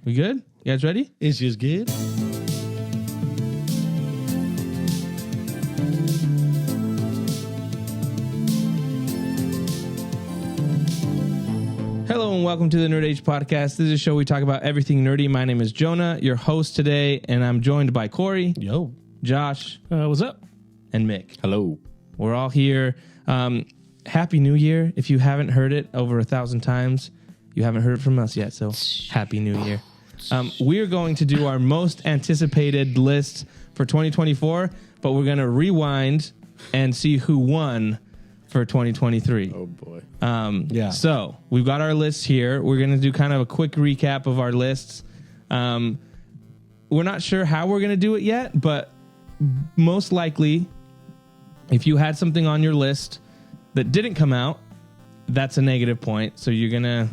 We good? You guys ready? It's just good. Hello and welcome to the Nerd Age Podcast. This is a show we talk about everything nerdy. My name is Jonah, your host today, and I'm joined by Corey, Yo. Josh, What's up? and Mick. Hello. We're all here. Happy New Year. If you haven't heard it over 1,000 times, you haven't heard it from us yet, so Happy New Year. We're going to do our most anticipated list for 2024, but we're going to rewind and see who won for 2023. Oh boy. Yeah. So we've got our lists here. We're going to do kind of a quick recap of our lists. We're not sure how we're going to do it yet, but most likely, if you had something on your list that didn't come out, that's a negative point. So you're going to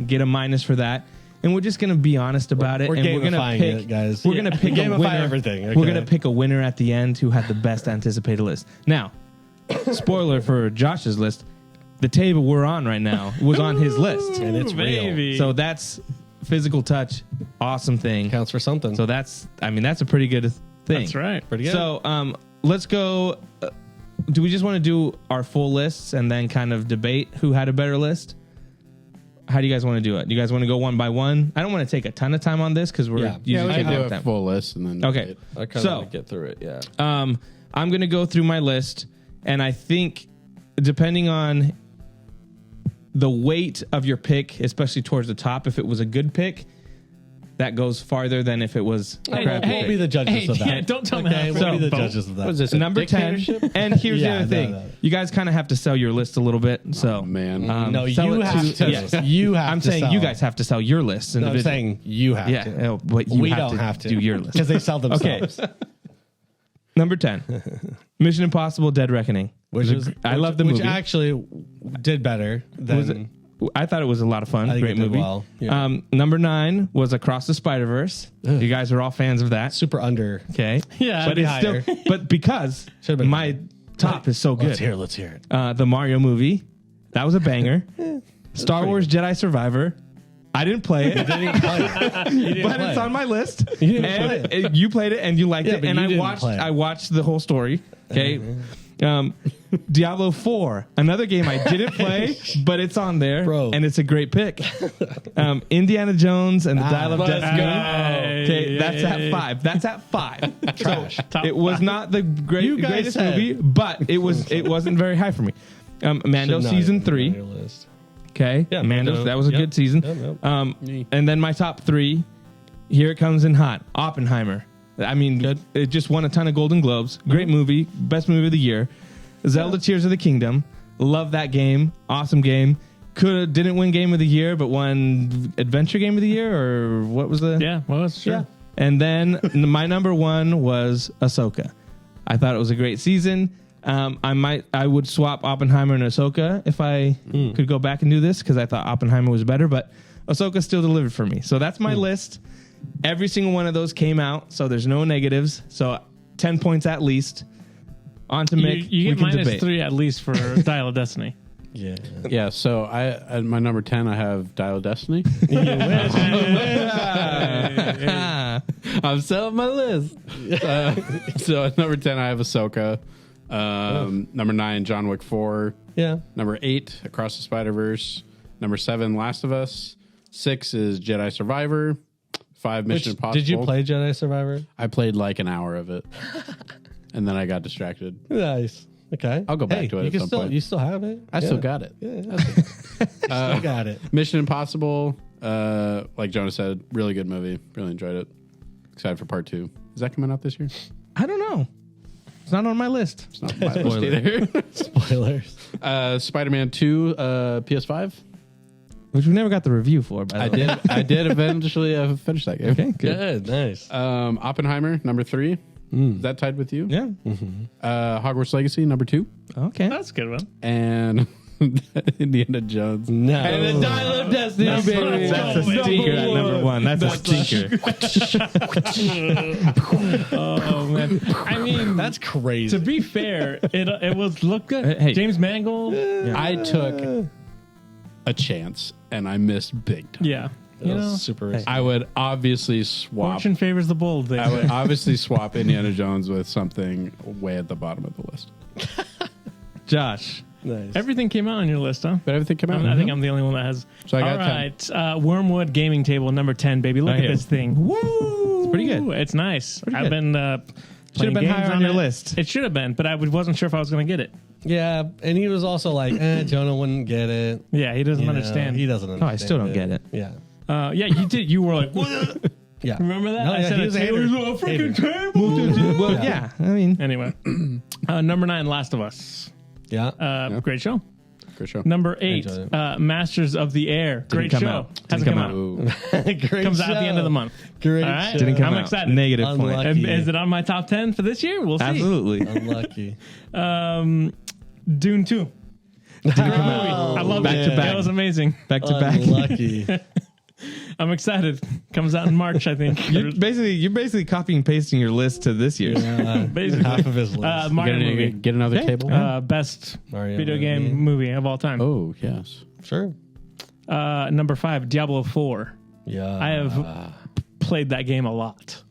get a minus for that. And we're just going to be honest about it. We're and we're going to gamifying pick, it, guys. We're going to pick a Gamify winner. everything, We're okay? going to pick a winner at the end who had the best anticipated list. Now, spoiler for Josh's list, the table we're on right now was on his list. And it's real. So that's physical touch. Awesome thing. Counts for something. So that's a pretty good thing. That's right. Pretty good. So let's go. Do we just want to do our full lists and then kind of debate who had a better list? How do you guys want to do it? Do you guys want to go one by one? I don't want to take a ton of time on this because we're Yeah. usually We taking can do our a time. full list and then Okay. I kind of So- want to get through it, yeah. I'm going to go through my list, and I think depending on the weight of your pick, especially towards the top, if it was a good pick, that goes farther than if it was a crappy We'll pick. be the judges of that. Yeah, don't tell me Okay, how we'll to be the vote. judges of that. What is this? a Number 10. dictatorship? And here's Yeah, the other no, thing. no. You guys kind of have to sell your list a little bit. So, Oh, man. No, sell you it have to. yes. You have I'm to saying sell. you guys have to sell your lists. No, I'm individually. saying you have Yeah, to. no, but you We have don't to have to do your list. because they sell themselves. Okay. Number 10. Mission Impossible Dead Reckoning. I love the movie. Which actually did better than. I thought it was a lot of fun. I think Great it did movie. well. Yeah. Number 9 was Across the Spider-Verse. You guys are all fans of that. Super under. Okay. Yeah, But be it's higher. still, but because Should've been my top is so good. Let's hear it. The Mario movie. That was a banger. Star Wars Jedi Survivor. I didn't play it, You didn't play it. You didn't but play it's it. on my list. You didn't play And you played it and you liked Yeah, it, but and you I didn't watched. play it. I watched the whole story. Okay. Diablo 4, another game I didn't play, but it's on there, Bro. and it's a great pick. Indiana Jones and the Dial of let's Destiny. go. Okay, that's at 5. That's at 5. Trash. It was not the You guys greatest said- movie, but it wasn't very high for me. Mando Should not season even be on 3. your list. Okay, Yeah, Mando, Mando. that was a Yep. good season. Yep. And then my top 3. Here it comes in hot. Oppenheimer. I mean, it just won a ton of Golden Globes. Great movie, best movie of the year. Zelda Tears of the Kingdom. Love that game. Awesome game. Didn't win Game of the Year, but won Adventure Game of the Year, or what was the? Yeah, well, that's true. Yeah. And then my number 1 was Ahsoka. I thought it was a great season. I would swap Oppenheimer and Ahsoka if I could go back and do this because I thought Oppenheimer was better, but Ahsoka still delivered for me. So that's my list. Every single one of those came out, so there's no negatives. So 10 points at least. On to Mick. You we get can minus debate. 3 at least for Dial of Destiny. Yeah. Yeah, so I at my number 10, I have Dial of Destiny. I'm selling my list. So at number 10, I have Ahsoka. Number 9, John Wick 4. Yeah. Number 8, Across the Spider-Verse. Number 7, Last of Us. 6 is Jedi Survivor. 5, Mission Impossible. Did you play Jedi Survivor? I played like an hour of it. And then I got distracted. Nice. Okay. I'll go back to it You at can some still point. you still have it. I still got it. Still got it. Mission Impossible, like Jonah said, really good movie. Really enjoyed it. Excited for part 2. Is that coming out this year? I don't know. It's not on my list. It's not on my list either. Spoilers. Spider-Man 2, PS5. Which we never got the review for, by the way. I did eventually finish that game. Okay, good. Good. Nice. Oppenheimer, number 3. Is that tied with you? Yeah. Hogwarts Legacy, number 2. Okay. That's a good one. And Indiana Jones. No. And the Dial of Destiny, baby. That's a stinker at number 1. That's a stinker. Oh, man. I mean, That's crazy. to be fair, it was look good. Hey. James Mangold. I took a chance and I missed big time. Yeah. You know, super risky. I would obviously swap. fortune favors the bold. They I would say. obviously swap Indiana Jones with something way at the bottom of the list. Josh. Nice. Everything came out on your list, huh? But everything came out. I think I'm the only one that has. So I got All 10. right, Wormwood Gaming Table number 10, baby. Look Right at here. this thing. Woo! It's pretty good. It's nice. I've good. been Should have been higher on your list. It should have been, but I wasn't sure if I was going to get it. Yeah, and he was also like, Jonah wouldn't get it. Yeah, he doesn't You know, understand. He doesn't understand. I still don't get it. Yeah. Yeah, you did. You were like, what? Yeah. Remember that? No, I yeah, said he a was a table. hater. A freaking Hater. table. Well, yeah. I mean, Anyway, number 9, Last of Us. Yeah. Great show. Good show. Number 8, enjoyed Masters of the Air. Great come show. out. Hasn't Didn't come come out. out. Great Comes out at the end of the month. Great All right. show. didn't come I'm out. excited. Negative point. Unlucky. Is it on my top 10 for this year? We'll see. Absolutely. Unlucky. Dune 2. Didn't come out. I love Back it. to back. That was amazing. Back to back. Unlucky. I'm excited. Comes out in March, I think. You're basically copying and pasting your list to this year's. Basically. Half of his list. Mario movie. Get another Okay. table. Best Mario video movie. game movie of all time. Oh yes. Sure. Number 5, Diablo 4. Yeah. I have played that game a lot.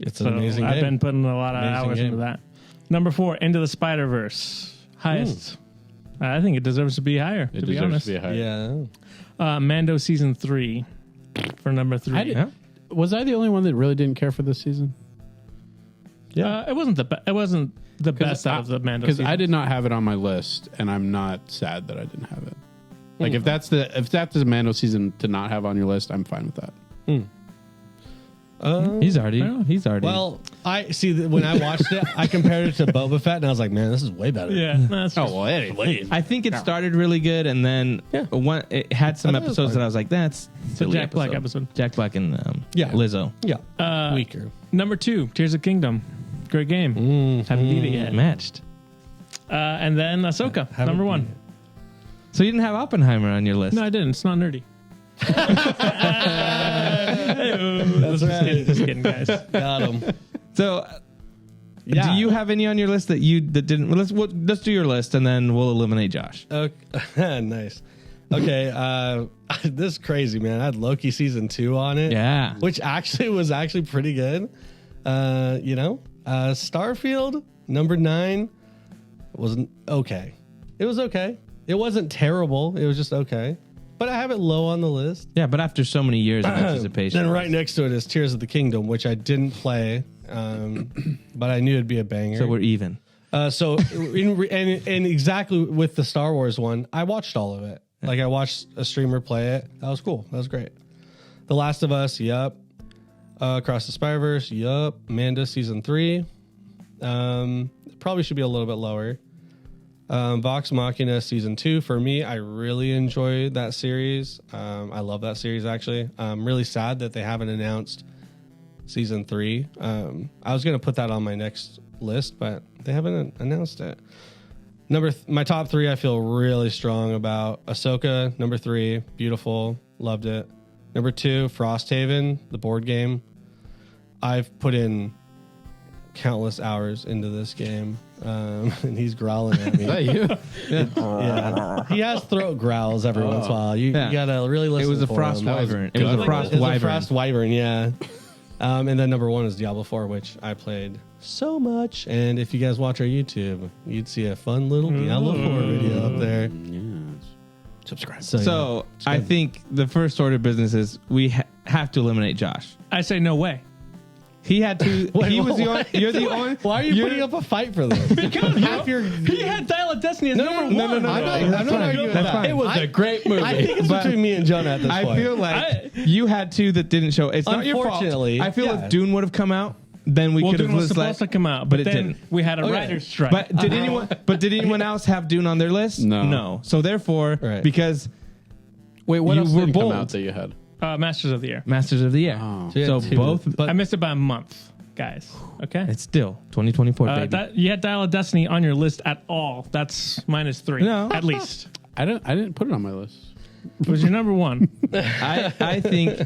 It's an So amazing I've game. been putting a lot of Amazing hours game. into that. Number 4, Into the Spider-Verse. Highest. I think it deserves to be higher, It to be deserves honest. to be a high. Yeah. Mando Season 3 for number 3. Yeah. Was I the only one that really didn't care for this season? It wasn't the best out of the Mando Because season. I did not have it on my list, and I'm not sad that I didn't have it. Like if that's the Mando season to not have on your list, I'm fine with that. He's already. Well, I see that when I watched it, I compared it to Boba Fett, and I was like, man, this is way better. Yeah. No, that's just- well, anyway. I think it started really good, and then it had some I thought it was episodes fine. that I was like, "That's It's a silly Jack Black episode. Jack Black and Yeah. Lizzo Yeah. Weaker. Number 2, Tears of Kingdom. Great game. Haven't beat it yet. matched. And then Ahsoka, Haven't number 1. beat So you didn't have Oppenheimer on your list. No, I didn't. It's not nerdy. That's right. Just kidding, guys. Got him. So Yeah. do you have any on your list that didn't? Well, let's do your list, and then we'll eliminate Josh. Okay. Nice. Okay. This is crazy, man. I had Loki season 2 on it. Yeah. Which actually was pretty good. Starfield number 9 wasn't okay. It was okay. It wasn't terrible. It was just okay. But I have it low on the list. Yeah, but after so many years of anticipation, Then right next to it is Tears of the Kingdom, which I didn't play, but I knew it'd be a banger. so we're even. And exactly with the Star Wars one, I watched all of it. Like I watched a streamer play it. That was cool. That was great. The Last of Us, yup. Across the Spider-Verse, yup. Manda season 3. Probably should be a little bit lower. Vox Machina season 2. For me, I really enjoy that series. I love that series actually. I'm really sad that they haven't announced season 3. I was gonna put that on my next list, but they haven't announced it. My top 3 I feel really strong about. Ahsoka, number 3, beautiful, loved it. Number 2, Frosthaven, the board game. I've put in countless hours into this game, and he's growling at me. Is that you? Yeah, he has throat growls every once in a while. You gotta really listen. It was a for frost him. wyvern. It was a good. frost It's a wyvern. frost wyvern, yeah. And then number 1 is Diablo 4, which I played so much. And if you guys watch our YouTube, you'd see a fun little Diablo 4 video up there. Subscribe. So I think the first order of business is we have to eliminate Josh. I say no way. He had to. he was the only. You're the only. Why are you putting up a fight for this? Because Half your he had Dial of Destiny as number 1. no. I'm not arguing with That's that. fine. It was a great movie. I think it's between me and Jonah at this I point. feel like you had two that didn't show. It's not your fault. Unfortunately, I feel yeah. if Dune would have come out, then we Well, could have Dune was listed. supposed to come out, but but it then didn't. we had a Okay. writer's strike. But did anyone? But did anyone else have Dune on their list? No. No. So therefore, Right. because Wait, what You else were didn't come bold. out that you had? Masters of the Air. Masters of the Year. Oh. you So had two, both. but I missed it by a month, guys. Okay. It's still 2024, baby. You had Dial of Destiny on your list at all. That's -3. No. At least. I didn't put it on my list. It was your number 1. I think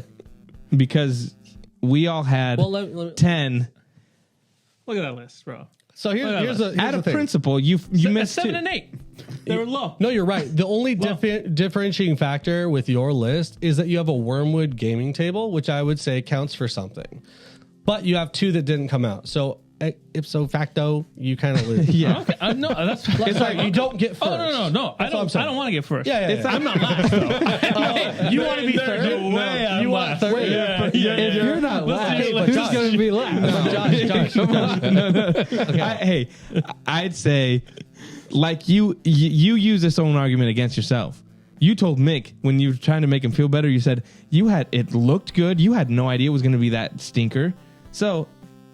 because we all had well, let me, 10. Look at that list, bro. So here's the Out of thing. principle, you missed 7 two. and 8. They were low. No, you're right. The only differentiating factor with your list is that you have a Wormwood gaming table, which I would say counts for something. But you have two that didn't come out. So ipso facto, you kind of lose. Yeah. Okay, no, that's It's like you don't get first. Oh no! I That's what I'm saying. don't want to get first. Yeah, It's yeah. I'm not last though. You want to be There's third? no way I'm You want last. third? Yeah, If you're not Let's last, do it like who's Josh. going to be last? Josh. Hey, I'd say, like you use this own argument against yourself. You told Mick when you were trying to make him feel better, you said it looked good. You had no idea it was going to be that stinker. So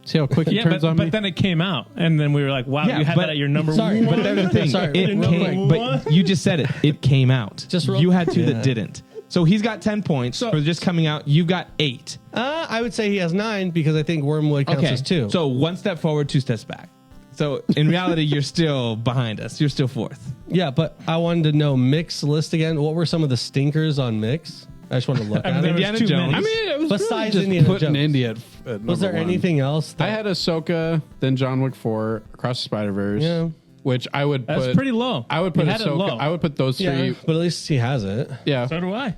See how quick it Yeah, turns on me? but then it came out, and then we were like, "Wow, Yeah, you had but- that at your number Sorry, one." but there's the thing. Sorry, it real came, quick. but you just said it. It came out. Just real- you had two Yeah. that didn't. So he's got 10 points for just coming out. You got 8. I would say he has 9 because I think Wormwood counts as 2. So 1 step forward, 2 steps back. So in reality, you're still behind us. You're still 4th. yeah, but I wanted to know Mick's list again. What were some of the stinkers on Mick's? I just wanted to look at there it. was Indiana too Jones. many. I mean, it was Besides really just Indiana putting Jones. Indy at Was number there one. anything else? I had Ahsoka, then John Wick 4, Across the Spider-Verse, Yeah. which I would That's put pretty low. I would put You had it low. Ahsoka. I would put those Yeah, three. but at least he has it. Yeah. So do I.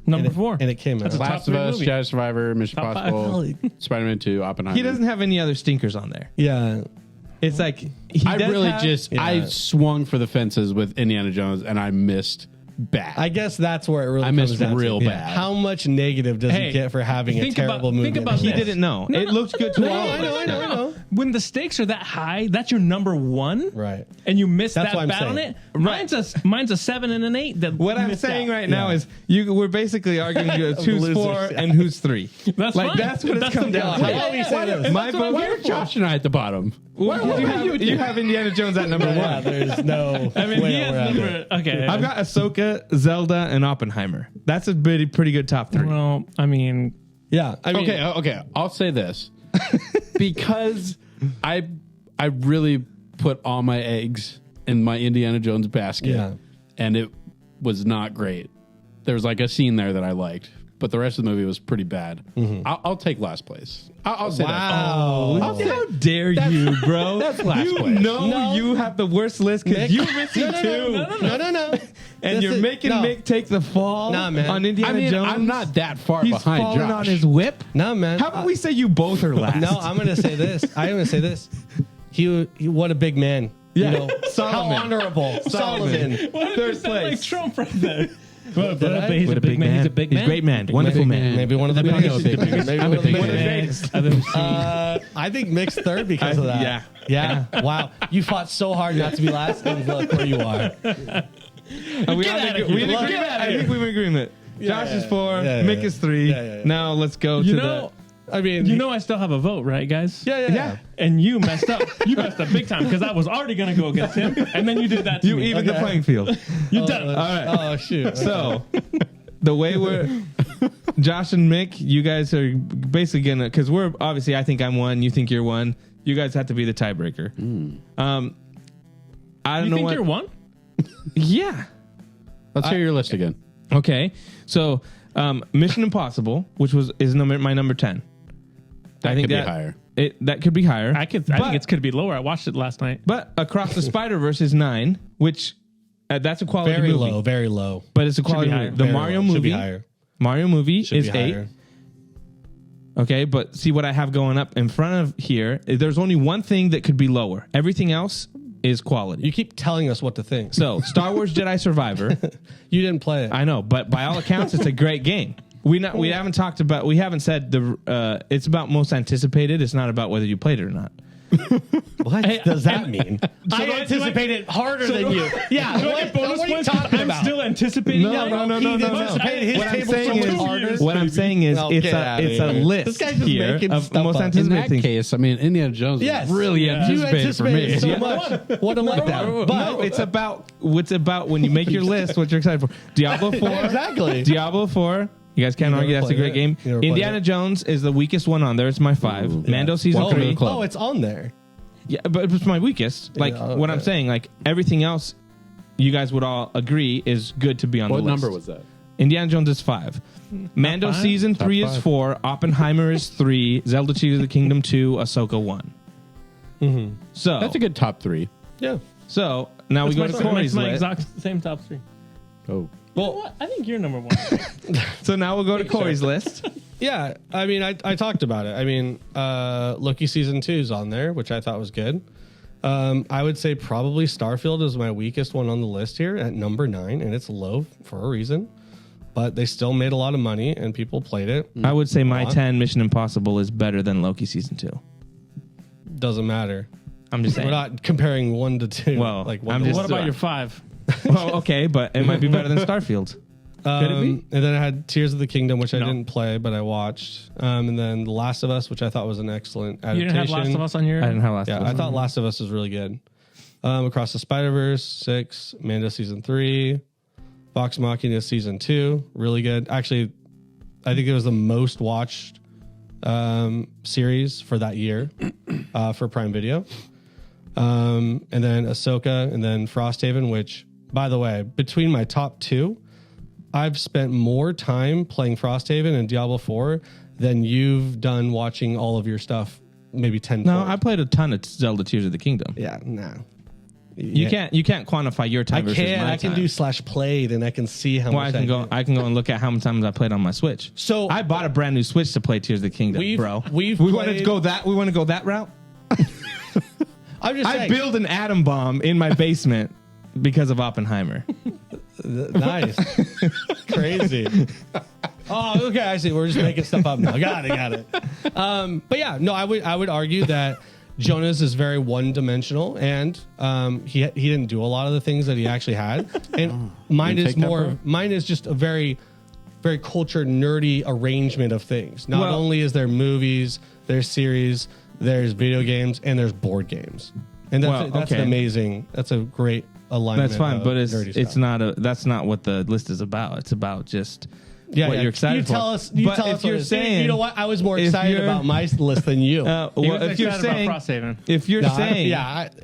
Number 4. And it came out. That's a top Last of 3 Us, movie. Jedi Survivor, Mission Top 5. Impossible, Spider-Man 2, Oppenheimer. He doesn't have any other stinkers on there. Yeah. It's like he I does really have- I Yeah. swung for the fences with Indiana Jones, and I missed bad. I guess that's where it really I comes missed down real to. bad. How much negative does Hey, he get for having a think terrible about- movie? think in about his He this. list? didn't know. No, it no. looked good to all I of know, us. I know. When the stakes are that high, that's your number 1. Right. And you miss That's that what I'm bat on saying. it. Mine's a 7 and an 8. That What I'm missed saying out. right now Yeah. is we're basically arguing who's Losers, 4 yeah. and who's 3. That's like fine. that's what it's That's come the down point. to. How about we say this? My vote. Why are Josh and I at the bottom? Well, you have Indiana Jones at number 1. Yeah, there's no. I mean, way he has around it. number. Okay. I've got Ahsoka, Zelda, and Oppenheimer. That's a pretty good top 3. Well, I mean, Yeah. I mean, Okay. I'll say this because I really put all my eggs in my Indiana Jones basket, Yeah. and it was not great. There was like a scene there that I liked, but the rest of the movie was pretty bad. I'll take last place. I'll say that. Wow. How dare you, bro? That's last you place. know No. you have the worst list because Mick- you're missing 2. No. And This you're is- making no. Mick take the fall Nah, man. on Indiana I mean, Jones. I'm not that far He's behind falling Josh. on his whip. No, man. How about we say you both are last? No, I'm gonna say this. He what a big man. Yeah. You know, Solomon. how honorable. Solomon. Third place. like Trump right there. But I? he's a big man. He's a big man. He's a great man. Wonderful man. Maybe one of the biggest. Maybe I'm one a of the big biggest. man. I think Mick's third because of that. Yeah. Yeah. Wow. You fought so hard not to be last, and look where you are. Are we Get on outta we here. in Get agreement? outta I here. think we're in agreement. Josh is 4. Yeah, Mick yeah. is 3. Yeah. Now let's go You to know, I mean, you know, I still have a vote, right, guys? yeah. And you messed up. You messed up big time because I was already gonna go against him, and then you did that to you me. even the Okay. playing field. You done it. All right. Oh shoot. So the way we're Josh and Mick, you guys are basically gonna because we're obviously I think I'm 1, you think you're 1. You guys have to be the tiebreaker. I don't You know think what. you're 1? Yeah. Let's hear your list again. Okay. So Mission Impossible, which is my number 10. That could be higher. That could be higher. I think it could be lower. I watched it last night. But Across the Spider-Verse is 9, which that's a quality very movie. low, very low. But it's a quality be movie. higher. The Very Mario low. Should be movie. higher. Mario movie Should is be 8. higher. Okay, but see what I have going up in front of here. There's only one thing that could be lower. Everything else is quality. You keep telling us what to think. So Star Wars Jedi Survivor. You didn't play it. I know, but by all accounts, it's a great game. We haven't said it's about most anticipated. It's not about whether you played it or not. What does that mean? I do I- anticipate it harder than you. Yeah. Do I get bonus what are you points? talking I'm about? still anticipating. No, it. no, no, no, He no, no. anticipated his What I'm table saying so is, much harder. what I'm saying is, No, it's get outta a here. list This guy's just here making of stuff most up. In anticipated that things. case, I mean, Indiana Jones Yes. was really You anticipated for me. anticipated so much. What a letdown. But No, it's about when you make your list, what you're excited for. Diablo 4. Exactly. Diablo 4. You guys can't You argue never that's a great played it. game. You never played Indiana it. Jones is the weakest one on there. It's my 5. Mando season Welcome to 3. the club. Oh, it's on there. Yeah, but it's my weakest. Like Yeah, what I'm okay. saying, like everything else, you guys would all agree is good to be on What the list. number was that? Indiana Jones is 5. Mando 5? season 3 is 5. 4. Oppenheimer is 3. Zelda Tears of the Kingdom 2. Ahsoka 1. So That's a good top 3. Yeah. So now we go to Corey's my list. exact same top 3. Oh. Well, What? I think you're number 1. So now we'll go to Corey's list. yeah. I mean, I talked about it. I mean, Loki season 2 is on there, which I thought was good. I would say probably Starfield is my weakest one on the list here at number 9, and it's low for a reason. But they still made a lot of money, and people played it. I would say my lot. 10 Mission Impossible is better than Loki season 2. Doesn't matter. I'm just saying. We're not comparing 1 to 2. Well, like I'm to just- What about your 5? Well, okay, but it might be better than Starfield. Could it be? And then I had Tears of the Kingdom, which I No. didn't play, but I watched. And then The Last of Us, which I thought was an excellent adaptation. You didn't have Last of Us on your. I didn't have Last Yeah, of Us. I thought Last of Us was really good. Across the Spider-Verse, 6. Manda season 3. Vox Machina season 2, really good. Actually, I think it was the most watched series for that year for Prime Video. And then Ahsoka, and then Frosthaven, which, by the way, between my top 2, I've spent more time playing Frosthaven and Diablo 4 than you've done watching all of your stuff, maybe 10. No, I played a ton of Zelda Tears of the Kingdom. Yeah, no. You can't quantify your time I versus can. my I can time. do /played, and I can see how Well, much I can go. do. I can go and look at how many times I played on my Switch. So- I bought a brand new Switch to play Tears of the Kingdom, We've- bro. we've we want to played- go that. We want to go that route. I'm just I saying. build an atom bomb in my basement because of Oppenheimer. Nice. Crazy. Oh, okay. I see. We're just making stuff up now. Got it. But yeah, no, I would argue that Jonas is very one-dimensional, and he didn't do a lot of the things that he actually had. And mine You is take that, more. bro? Mine is just a very, very culture nerdy arrangement of things. Not Well- only is there movies, there's series, there's video games, and there's board games. And that's an okay. amazing. That's a great alignment. That's fine, of but nerdy it's stuff. not a. That's not what the list is about. It's about just what you're excited you for. Tell us. You But tell if us. What you're it is. saying, you know what? I was more if excited you're- about my list than you. He well, was if you're excited saying, about Frosthaven. if you're No, saying,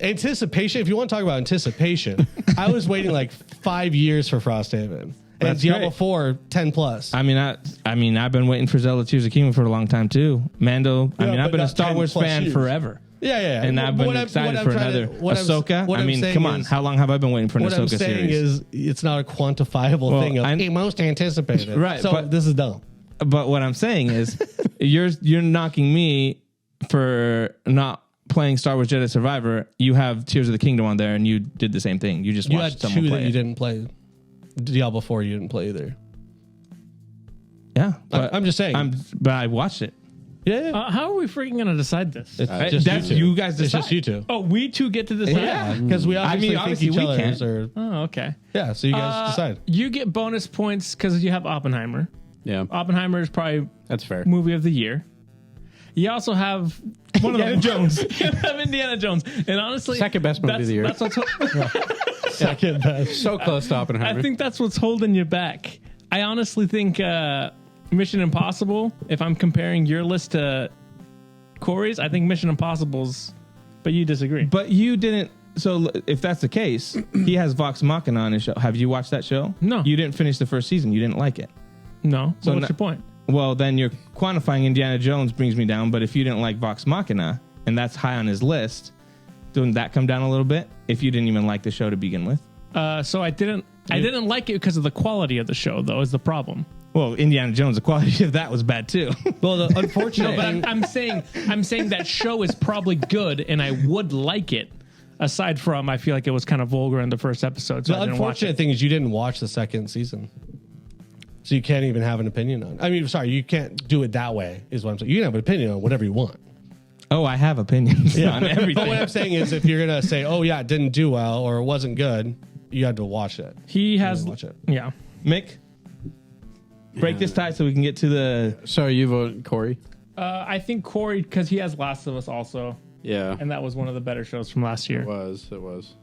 anticipation. If you want to talk about anticipation, I was waiting like 5 years for Frosthaven. And That's Diablo great. 4, 10 plus. I mean, I've been waiting for Zelda Tears of the Kingdom for a long time too. Mando. I Yeah, mean, I've but been a not Star 10 Wars plus fan years. forever. Yeah. And I've been What excited I'm for trying to- another what I'm- Ahsoka. what I I'm mean, saying come on, is- how long have I been waiting for an What I'm Ahsoka saying series? is, it's not a quantifiable Well, thing of I- most anticipated. Right, So but- this is dumb. But what I'm saying is, you're knocking me for not playing Star Wars Jedi Survivor. You have Tears of the Kingdom on there, and you did the same thing. You just You watched had someone 2 play that you it. didn't play. Diablo 4 you didn't play either. Yeah, but I'm just saying. But I watched it. Yeah. How are we freaking going to decide this? It's Right? just That's you two. you guys It's decide. just you two. Oh, we two get to decide? Yeah. Because we obviously obviously think each we other's can't. are. Oh, okay. Yeah, so you guys decide. You get bonus points because you have Oppenheimer. Yeah, Oppenheimer is probably that's fair. movie of the year. You also have one of Indiana Jones. You have Indiana Jones, and honestly, Second best movie of the year. That's what's, Second best. So close to Oppenheimer. I think that's what's holding you back. I honestly think Mission Impossible. If I'm comparing your list to Corey's, I think Mission Impossible's. But you disagree. But you didn't. So if that's the case, he has Vox Machina on his show. Have you watched that show? No. You didn't finish the first season. You didn't like it. No. So what's no- your point? Well, then you're quantifying Indiana Jones brings me down. But if you didn't like Vox Machina and that's high on his list, doesn't that come down a little bit? If you didn't even like the show to begin with. So I didn't like it because of the quality of the show, though, is the problem. Well, Indiana Jones, the quality of that was bad too. Well, the unfortunate No, but thing, I'm saying that show is probably good, and I would like it. Aside from, I feel like it was kind of vulgar in the first episode, so the I didn't watch unfortunate it. thing is you didn't watch the second season. So you can't even have an opinion on it. I mean, sorry, you can't do it that way, is what I'm saying. You can have an opinion on whatever you want. Oh, I have opinions on But what everything. I'm saying is if you're going to say, oh, yeah, it didn't do well or it wasn't good, you had to watch it. He has, Watch it. yeah. Mick, break this tie so we can get to the. So you vote Corey? I think Corey, because he has Last of Us also, Yeah, and that was one of the better shows from last year. it was.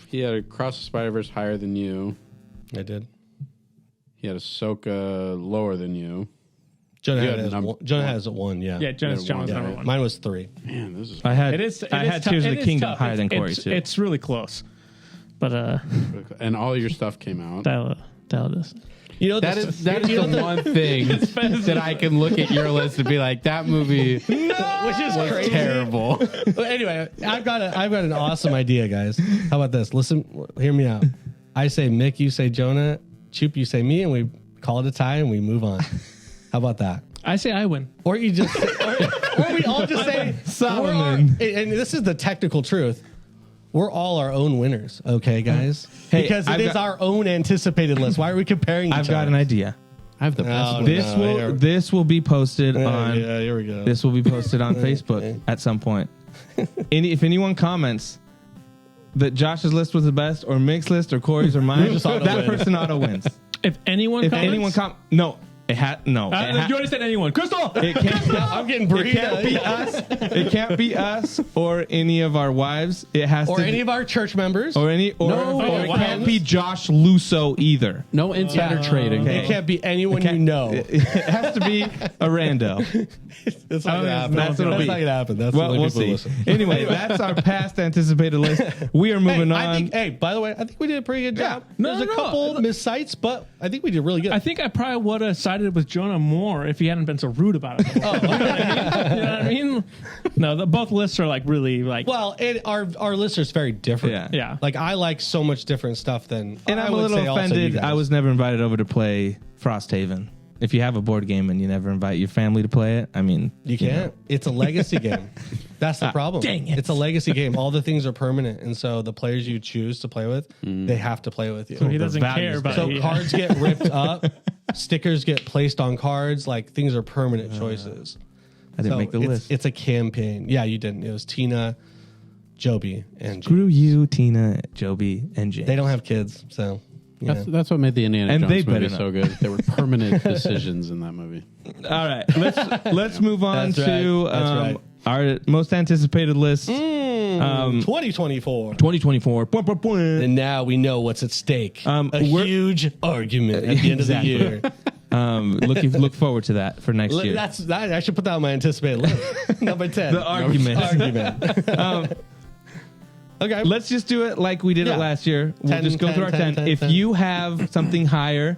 He had Across the Spider-Verse higher than you. I did. He had Ahsoka lower than you. Jonah Yeah, had it as one. Jonah has it one, yeah. Yeah, Jonas Yeah, Jones yeah, number yeah. one. Mine was 3. Man, this is. I had. It is. I had tough. Tears of It the is Kingdom tough. higher than It's- Corey too. It's really close, but And all your stuff came out. dial this. You know, That is the one thing that I can look at your list and be like, that movie which is was crazy. terrible. But anyway, I've got an awesome idea, guys. How about this? Listen, hear me out. I say Mick, you say Jonah, Choop, you say me, and we call it a tie and we move on. How about that? I say I win. Or you just, or we all just say Solomon. and this is the technical truth. We're all our own winners, okay, guys? Hey, because it I've is got- our own anticipated list. Why are we comparing each I've got other? an idea. I have the best Oh, one. This no, will here- this will be posted on yeah, here we go. this will be posted on Facebook at some point. If anyone comments that Josh's list was the best, or Mick's list, or Corey's, or mine, Just auto that win. person auto wins. If anyone If comments, anyone no, it had no. It ha- you already said anyone. Crystal. it can't. I'm getting It burrito. can't be us. It can't be us or any of our wives. It has Or to any be, of our church members. or any or, No. or it Wow. can't be Josh Lusso either. No insider trading. It can't be anyone you know. It has to be a rando. That's not I don't gonna think happen. that's what it'll be. not gonna happen. That's Well, the only we'll people who see. listen. Anyway, that's our past anticipated list. We are moving Hey, on. I think. Hey, by the way, I think we did a pretty good job. No, There's a no. couple miscites, but I think we did really good. I think I probably would have sided with Jonah more if he hadn't been so rude about it. You know what I mean? No, both lists are like really like. well, our list is very different. Yeah. Yeah. Like I like so much different stuff than. and I I'm a would little say also you offended. guys. I was never invited over to play Frosthaven. If you have a board game and you never invite your family to play it, I mean, You can't. It's a legacy game. That's the problem. dang it. It's a legacy game. All the things are permanent, and so the players you choose to play with, they have to play with you. he the doesn't values care about So it. cards get ripped up, stickers get placed on cards. Like things are permanent choices. I didn't So make the it's, list. It's a campaign. Yeah, you didn't. It was Tina, Joby, and Jane. Screw you, Tina, Joby, and Jane. They don't have kids, so you know. That's what made the Indiana And they Jones movie better so good. There were permanent decisions in that movie. All right, let's move on That's to right. That's right. our most anticipated list, 2024. 2024. And now we know what's at stake. A we're- huge argument at the end Exactly. of the year. Look forward to that for next year. I should put that on my anticipated list. Number 10. The argument. Argument. Okay. Let's just do it like we did Yeah. it last year. We'll 10, just go 10, through our 10, 10. 10, If 10. you have something higher,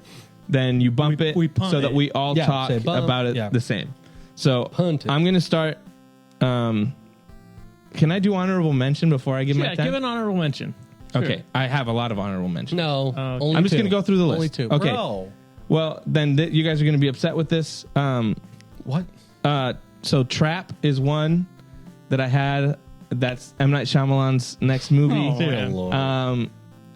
then you bump it we punt so that it. we all Yeah, talk say bump. about it Yeah. the same. So Punt it. I'm going to start. Can I do honorable mention before I give my Yeah, 10? give an honorable mention. Sure. Okay, I have a lot of honorable mentions. No. Okay. I'm just going to go through the list. Only two. Okay. Bro. Well, then you guys are going to be upset with this. What? So Trap is one that I had. That's M. Night Shyamalan's next movie. Oh, man.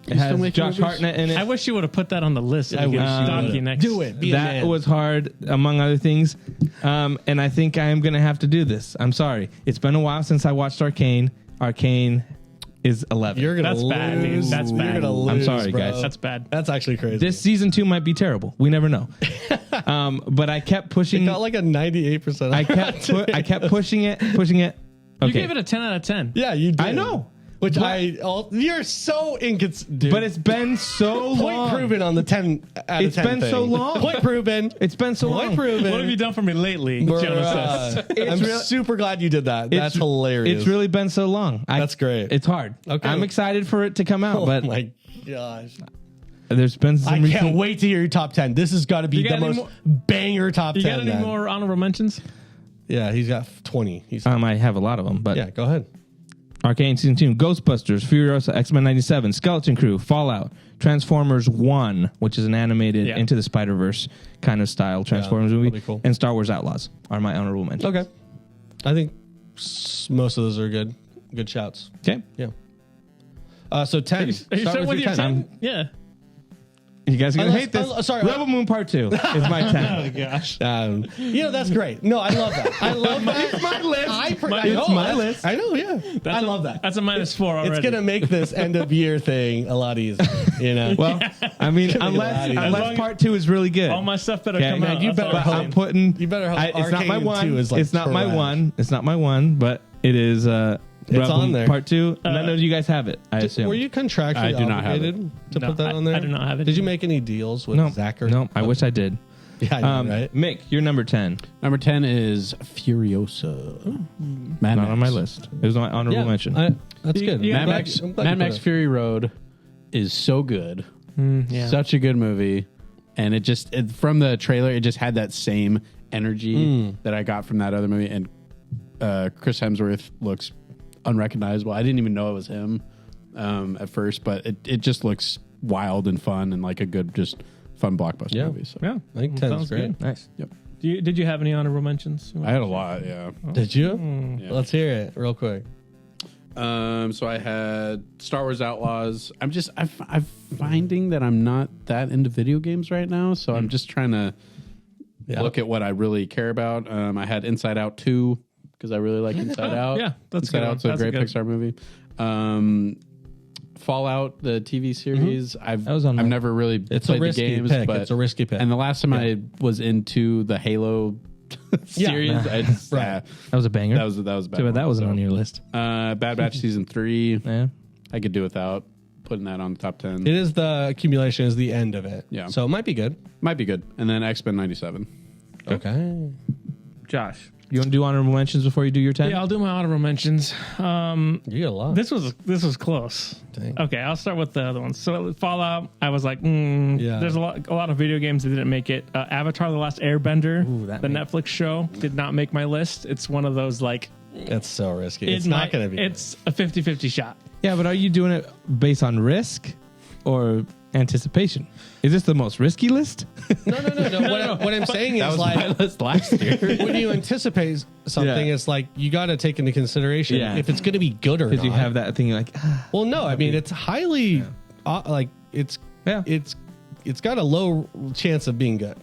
It has still making Josh movies? Hartnett in it. I wish you would have put that on the list. I wish you Donkey would've. next. Do it. Be a That man. was hard, among other things. And I think I am going to have to do this. I'm sorry. It's been a while since I watched Arcane. Arcane is 11. You're gonna That's lose. bad, dude. That's You're bad. gonna lose, I'm sorry, bro. guys. That's bad. That's actually crazy. This season 2 might be terrible. We never know. But I kept it pushing. got like a 98%. I kept pushing it. Okay. You gave it a 10 out of 10. Yeah, you did. I know. Which But- you're so inconsistent. But it's been so point long. proven on the 10 out It's of 10 been thing. so long. Point proven. It's been so Point long. proven. What have you done for me lately, Bruh. Jonah says? I'm real- super glad you did that. That's It's- hilarious. It's really been so long. That's great. It's hard. Okay. I'm excited for it to come out, Oh but my gosh. there's been some I recent. can't wait to hear your top 10. This has got to be You the got any most more- banger top You 10. got any then. more honorable mentions? Yeah, he's got 20. He's I have a lot of them, but yeah, go ahead. Arcane Season 2, Ghostbusters, Furiosa, X-Men 97, Skeleton Crew, Fallout, Transformers 1, which is an animated Yeah. Into the Spider-Verse kind of style Transformers that'll movie, be cool. and Star Wars Outlaws are my honorable mentions. Okay. I think most of those are good. Good shouts. Okay. Yeah. So 10. Are you Start starting with your 10? Yeah. You guys are going to Unless- hate this. sorry. Rebel Moon Part 2 is my 10. Gosh. That's great. No, I love that. I love that. It's my list. I It's know, my that's- list. I know, yeah. I love that. That's a -4 already. It's gonna make this end of year thing a lot easier. You know. Well, I mean, As long unless as- Part 2 is really good. all my stuff better Okay. come Man, out. you That's better all But I'm I'm saying. putting. You better hope It's not my Arcane one. 2 is like it's not my trash. one. It's not my one. But it is. Rebel on there. Part 2. None of you guys have it. I assume. Were you contractually I do not have obligated to No, put that on there? I do not have it. Did you make any deals with No. Zachary? No. I wish I did. Yeah, I know, right? Mick, you're number 10. Number 10 is Furiosa. Mad Not Max. on my list. It was my honorable mention. That's good. you- Mad I'm glad- Max, I'm glad Mad you Max put it. Fury Road is so good. Yeah. Such a good movie. and from the trailer, it just had that same energy that I got from that other movie. And Chris Hemsworth looks unrecognizable. I didn't even know it was him at first, but it just looks wild and fun and like a good, just fun blockbuster movie. So. Yeah, I think 10's sounds great. good. Nice. Yep. Did you have any honorable mentions? I had a lot. Yeah. Did you? Yeah. Let's hear it real quick. So I had Star Wars Outlaws. I'm finding that I'm not that into video games right now, so I'm just trying to look at what I really care about. I had Inside Out 2 because I really like Inside Out. Yeah, that's Inside good. Out's a That's great good. Pixar movie. Fallout, the TV series. I've never really It's played a risky the games, pick. but It's a risky pick. And the last time I was into the Halo series, I just, Right. That was a banger. that was a bad. Too bad one. that wasn't So, on your list. Bad Batch season 3. Yeah. I could do without putting that on the top 10. It is the accumulation is the end of it. Yeah. So it might be good. Might be good. And then X-Men 97. Okay. Josh. You want to do honorable mentions before you do your 10? Yeah, I'll do my honorable mentions. You get a lot. This was close. Dang. Okay, I'll start with the other ones. So Fallout, I was like, Yeah. there's a lot of video games that didn't make it. Avatar: The Last Airbender, Ooh, that the made- Netflix show, did not make my list. It's one of those like It's so risky. It's not going to be. It's a 50-50 shot. Yeah, but are you doing it based on risk or anticipation? Is this the most risky list? No. What I'm saying is like list last year. when you anticipate something, Yeah. it's like you got to take into consideration Yeah. if it's going to be good or not. Because you have that thing you're like, Well, no, I mean it's highly like it's Yeah. it's got a low chance of being good,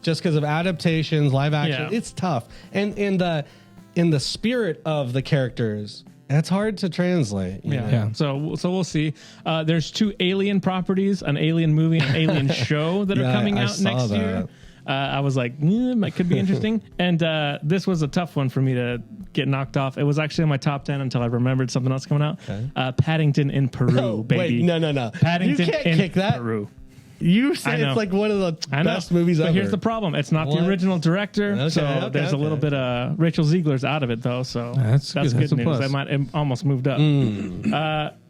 just because of adaptations, live action. Yeah. It's tough, and in the spirit of the characters, that's hard to translate. you know? Yeah. So we'll see. There's 2 Alien properties, an Alien movie and an Alien show that are Yeah, coming I out saw next that. year. I was like, it could be interesting. And this was a tough one for me to get knocked off. It was actually in my top 10 until I remembered something else coming out. Paddington in Peru, Oh, baby. wait, no. Paddington You can't in kick that. Peru. You I say know. it's like one of the I know. best movies but ever. here's the problem. It's not What? the original director. Okay, so okay, there's a little okay. bit of Rachel Ziegler's out of it, though. So That's good. good That's a news. plus. They might have almost moved up.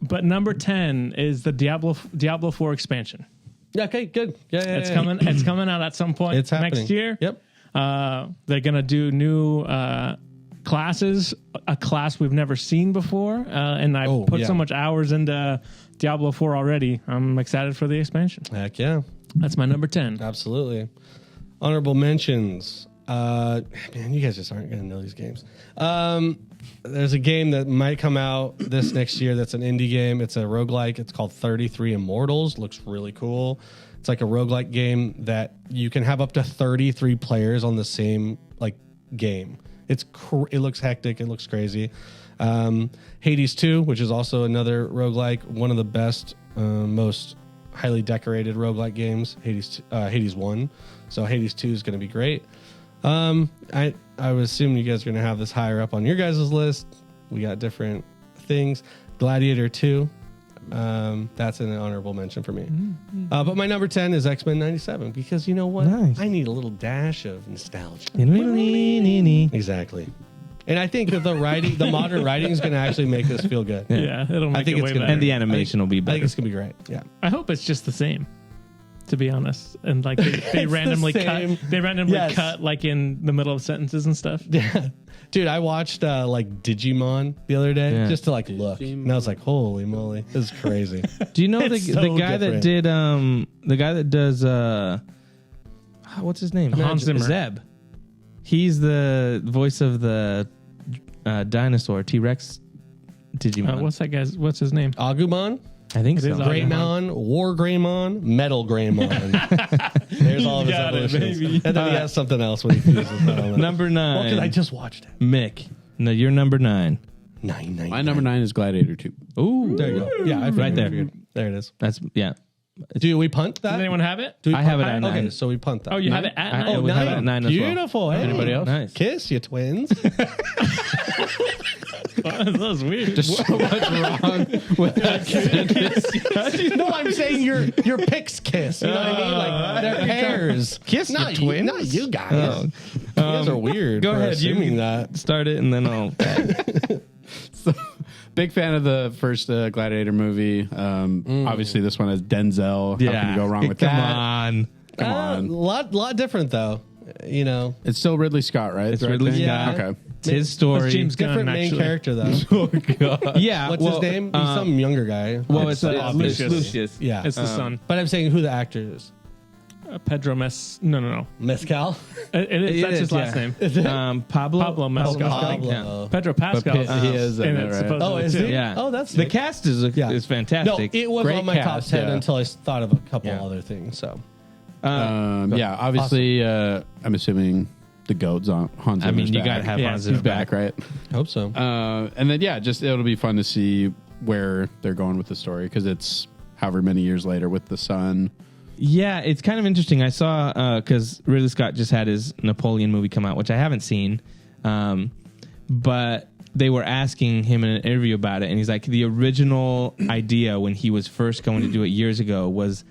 But number 10 is the Diablo 4 expansion. Okay, good. Yeah, It's coming. It's coming out at some point It's happening next year. Yep. They're gonna do new classes, a class we've never seen before, and I put yeah. so much hours into Diablo 4 already. I'm excited for the expansion. Heck yeah. That's my number 10. Absolutely. Honorable mentions. Man, you guys just aren't going to know these games. There's a game that might come out this next year that's an indie game. It's a roguelike. It's called 33 Immortals. Looks really cool. It's like a roguelike game that you can have up to 33 players on the same like game. It looks hectic. It looks crazy. Hades 2, which is also another roguelike, one of the best, most highly decorated roguelike games. Hades 1. So Hades 2 is going to be great. I would assume you guys are going to have this higher up on your guys' list. We got different things. Gladiator 2. That's an honorable mention for me. But my number 10 is X-Men 97 because you know what? Nice. I need a little dash of nostalgia. Yeah. Exactly. And I think that the modern writing is going to actually make this feel good. Yeah, it'll make think it it's way gonna- better. And the animation will be I think better. it's going to be great. Yeah. I hope it's just the same, to be honest. And like they the randomly same. cut. They randomly Yes. cut like in the middle of sentences and stuff. Yeah. Dude, I watched like Digimon the other day Yeah. just to like look. And I was like, holy moly, this is crazy. Do you know the It's so guy that different. did the guy that does what's his name? Hans Zimmer. Zeb. He's the voice of the dinosaur T-Rex Digimon. What's his name? Agumon, I think It so. is Agumon. Greymon, War Greymon, Metal Greymon. There's all of his got it, evolutions. baby. And then he has something else when he fuses that on it. Number Well, 'cause 9. I just watched it. Mick. No, you're number 9. 9. My number 9 is Gladiator 2. Ooh, There you go. Yeah, I Right there. figured. There it is. That's Do we punt that? Does anyone have it? Do we I have punt it at that? Okay, 9. so we punt that. Oh, you have it at I- 9? we have it at 9 as well. Beautiful. Hey. Anybody else? Nice. Kiss, you twins. that was weird. So much wrong with that sentence. No, I'm saying your picks kiss. You know what I mean? Like they're pairs. Kiss your not twins? Not you guys. Oh. You guys are weird. Go for ahead. You assuming can that. start it, and then I'll. So, big fan of the first Gladiator movie. Obviously, this one has Denzel. How can you go wrong with Come that? on. Come on. lot different though. You know, It's still Ridley Scott, right? It's Ridley Scott. Yeah. Okay. It's his story. That's James Gunn, different main actually. character though. Yeah. What's his name? He's some younger guy. Well, It's, it's Lucius. Lucius. Yeah, It's the son. but I'm saying who the actor is. Pedro Mes. No. Mezcal. That's is, his last yeah. name. Pablo Mescal. Yeah. Pedro Pascal. But he is in it, right? supposedly Oh, is too. he? Yeah. Oh, that's the sick. cast is Yeah. is No, fantastic. it was Great on my top cast, 10 yeah. until I thought of a couple Yeah. other things. So Yeah, obviously, I'm assuming the GOAT's on Hans I mean, Zimmer's you back. gotta have Yeah, Hans he's Zimmer back, right? hope so. And then, yeah, just it'll be fun to see where they're going with the story because it's however many years later with the son. Yeah, it's kind of interesting. I saw because Ridley Scott just had his Napoleon movie come out, which I haven't seen, but they were asking him in an interview about it, and he's like, the original idea when he was first going to do it years ago was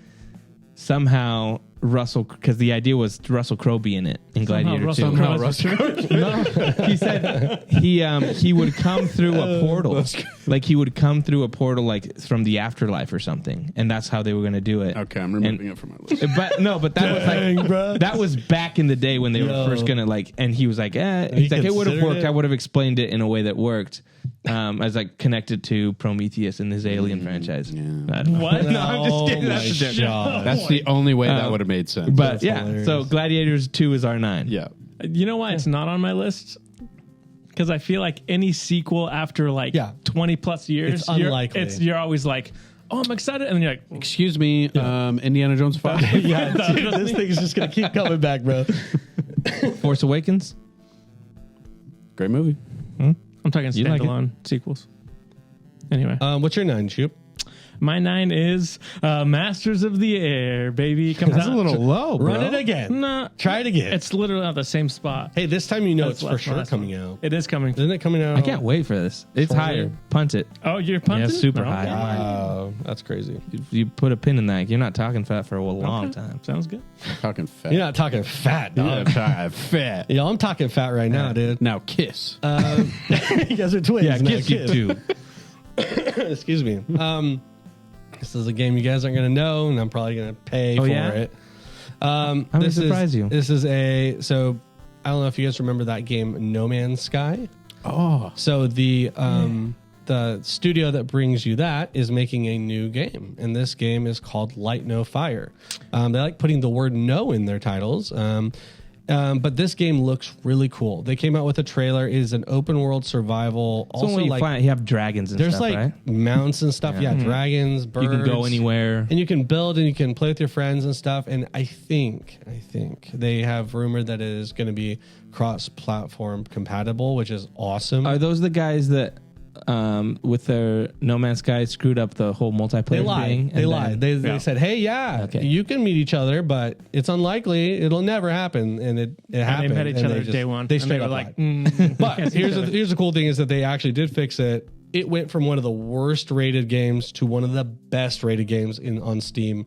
somehow Russell, because the idea was Russell Crowe be in it in Gladiator 2. Russell Crowe. No, he said he would come through a portal, like he would come through a portal, like from the afterlife or something, and that's how they were going to do it. Okay, I'm removing it from my list. But that was like bro. that was back in the day when they Yo. were first gonna like, and he was like, he's like, it would have considered worked. it? I would have explained it in a way that worked, as like connected to Prometheus and his Alien franchise. Yeah. I don't know. What? No, I'm just kidding. Oh That's a my joke. God. That's the only way that would have made sense. But That's yeah, hilarious. so Gladiators 2 is our 9. yeah. You know why it's not on my list? Because I feel like any sequel after like Yeah. 20 plus years, It's unlikely. You're always like, oh, I'm excited, and then you're like, Excuse me, Indiana Jones 5. Yeah, dude, this thing is just gonna keep coming back, bro. Force Awakens. Great movie. I'm talking You like it? standalone sequels. Anyway, What's your 9, Shoop? my 9 is Masters of the Air, baby. Comes That's out. a little low, bro. Run it again. Nah, Try it again. it's literally at the same spot. Hey, this time you know That's it's for last- sure last coming one. out. It is coming. Isn't it coming out? I can't wait for this. It's Shortly. higher. Punt it. Oh, you're punting? Yeah, super No? high. Wow, that's crazy. You put a pin in that. You're not talking fat for a long Okay. time. Sounds good. Talking fat. You're not talking fat, dog. Fat. Yeah, I'm talking fat right now, dude. Now kiss. You guys are twins. Yeah, not kiss you kids. too. Excuse me. This is a game you guys aren't going to know, and I'm probably going to pay for yeah? it. I'm gonna surprise you. This is so I don't know if you guys remember that game No Man's Sky. Oh. So the studio that brings you that is making a new game, and this game is called Light No Fire. They like putting the word "no" in their titles. But this game looks really cool. They came out with a trailer. It is an open world survival. So when you have dragons and there's stuff, like right? mounts and stuff. Yeah, dragons, birds. You can go anywhere. And you can build and you can play with your friends and stuff. And I think they have rumored that it is going to be cross-platform compatible, which is awesome. Are those the guys that, with their No Man's Sky, screwed up the whole multiplayer They lied. thing? They lied. They said, "Hey, Okay. you can meet each other, but it's unlikely. It'll never happen." And it And happened. they met each and other they day one. They and straight were up like, lied. But can't see each other. here's the cool thing is that they actually did fix it. It went from one of the worst rated games to one of the best rated games on Steam.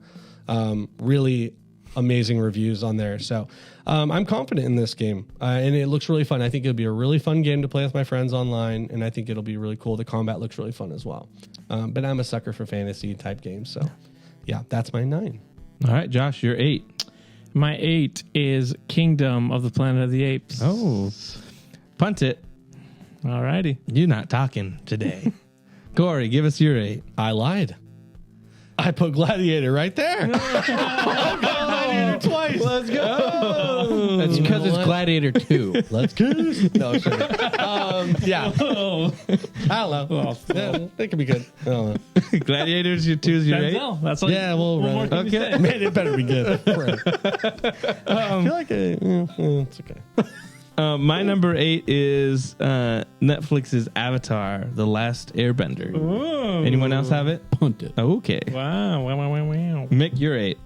Really amazing reviews on there. So I'm confident in this game, and it looks really fun. I think it'll be a really fun game to play with my friends online, and I think it'll be really cool. The combat looks really fun as well. But I'm a sucker for fantasy type games, so yeah, that's my 9. All right, Josh, you're 8. my 8 is Kingdom of the Planet of the Apes. Oh, punt it. Alrighty. You're not talking today. Corey, give us your 8. I lied. I put Gladiator right there. Gladiator twice. Let's go. That's because it's Gladiator 2. Let's go. No, sure. Yeah. I don't know. Yeah, it could be good. I don't know. Gladiators, your 2 is your 8. Denzel. That's all. Yeah, we'll what run more it. can you Okay. say? Man, it better be good. I feel like it's okay. My number 8 is Netflix's Avatar: The Last Airbender. Ooh. Anyone else have it? Punt it. Okay. Wow. Wow. Mick, you're 8.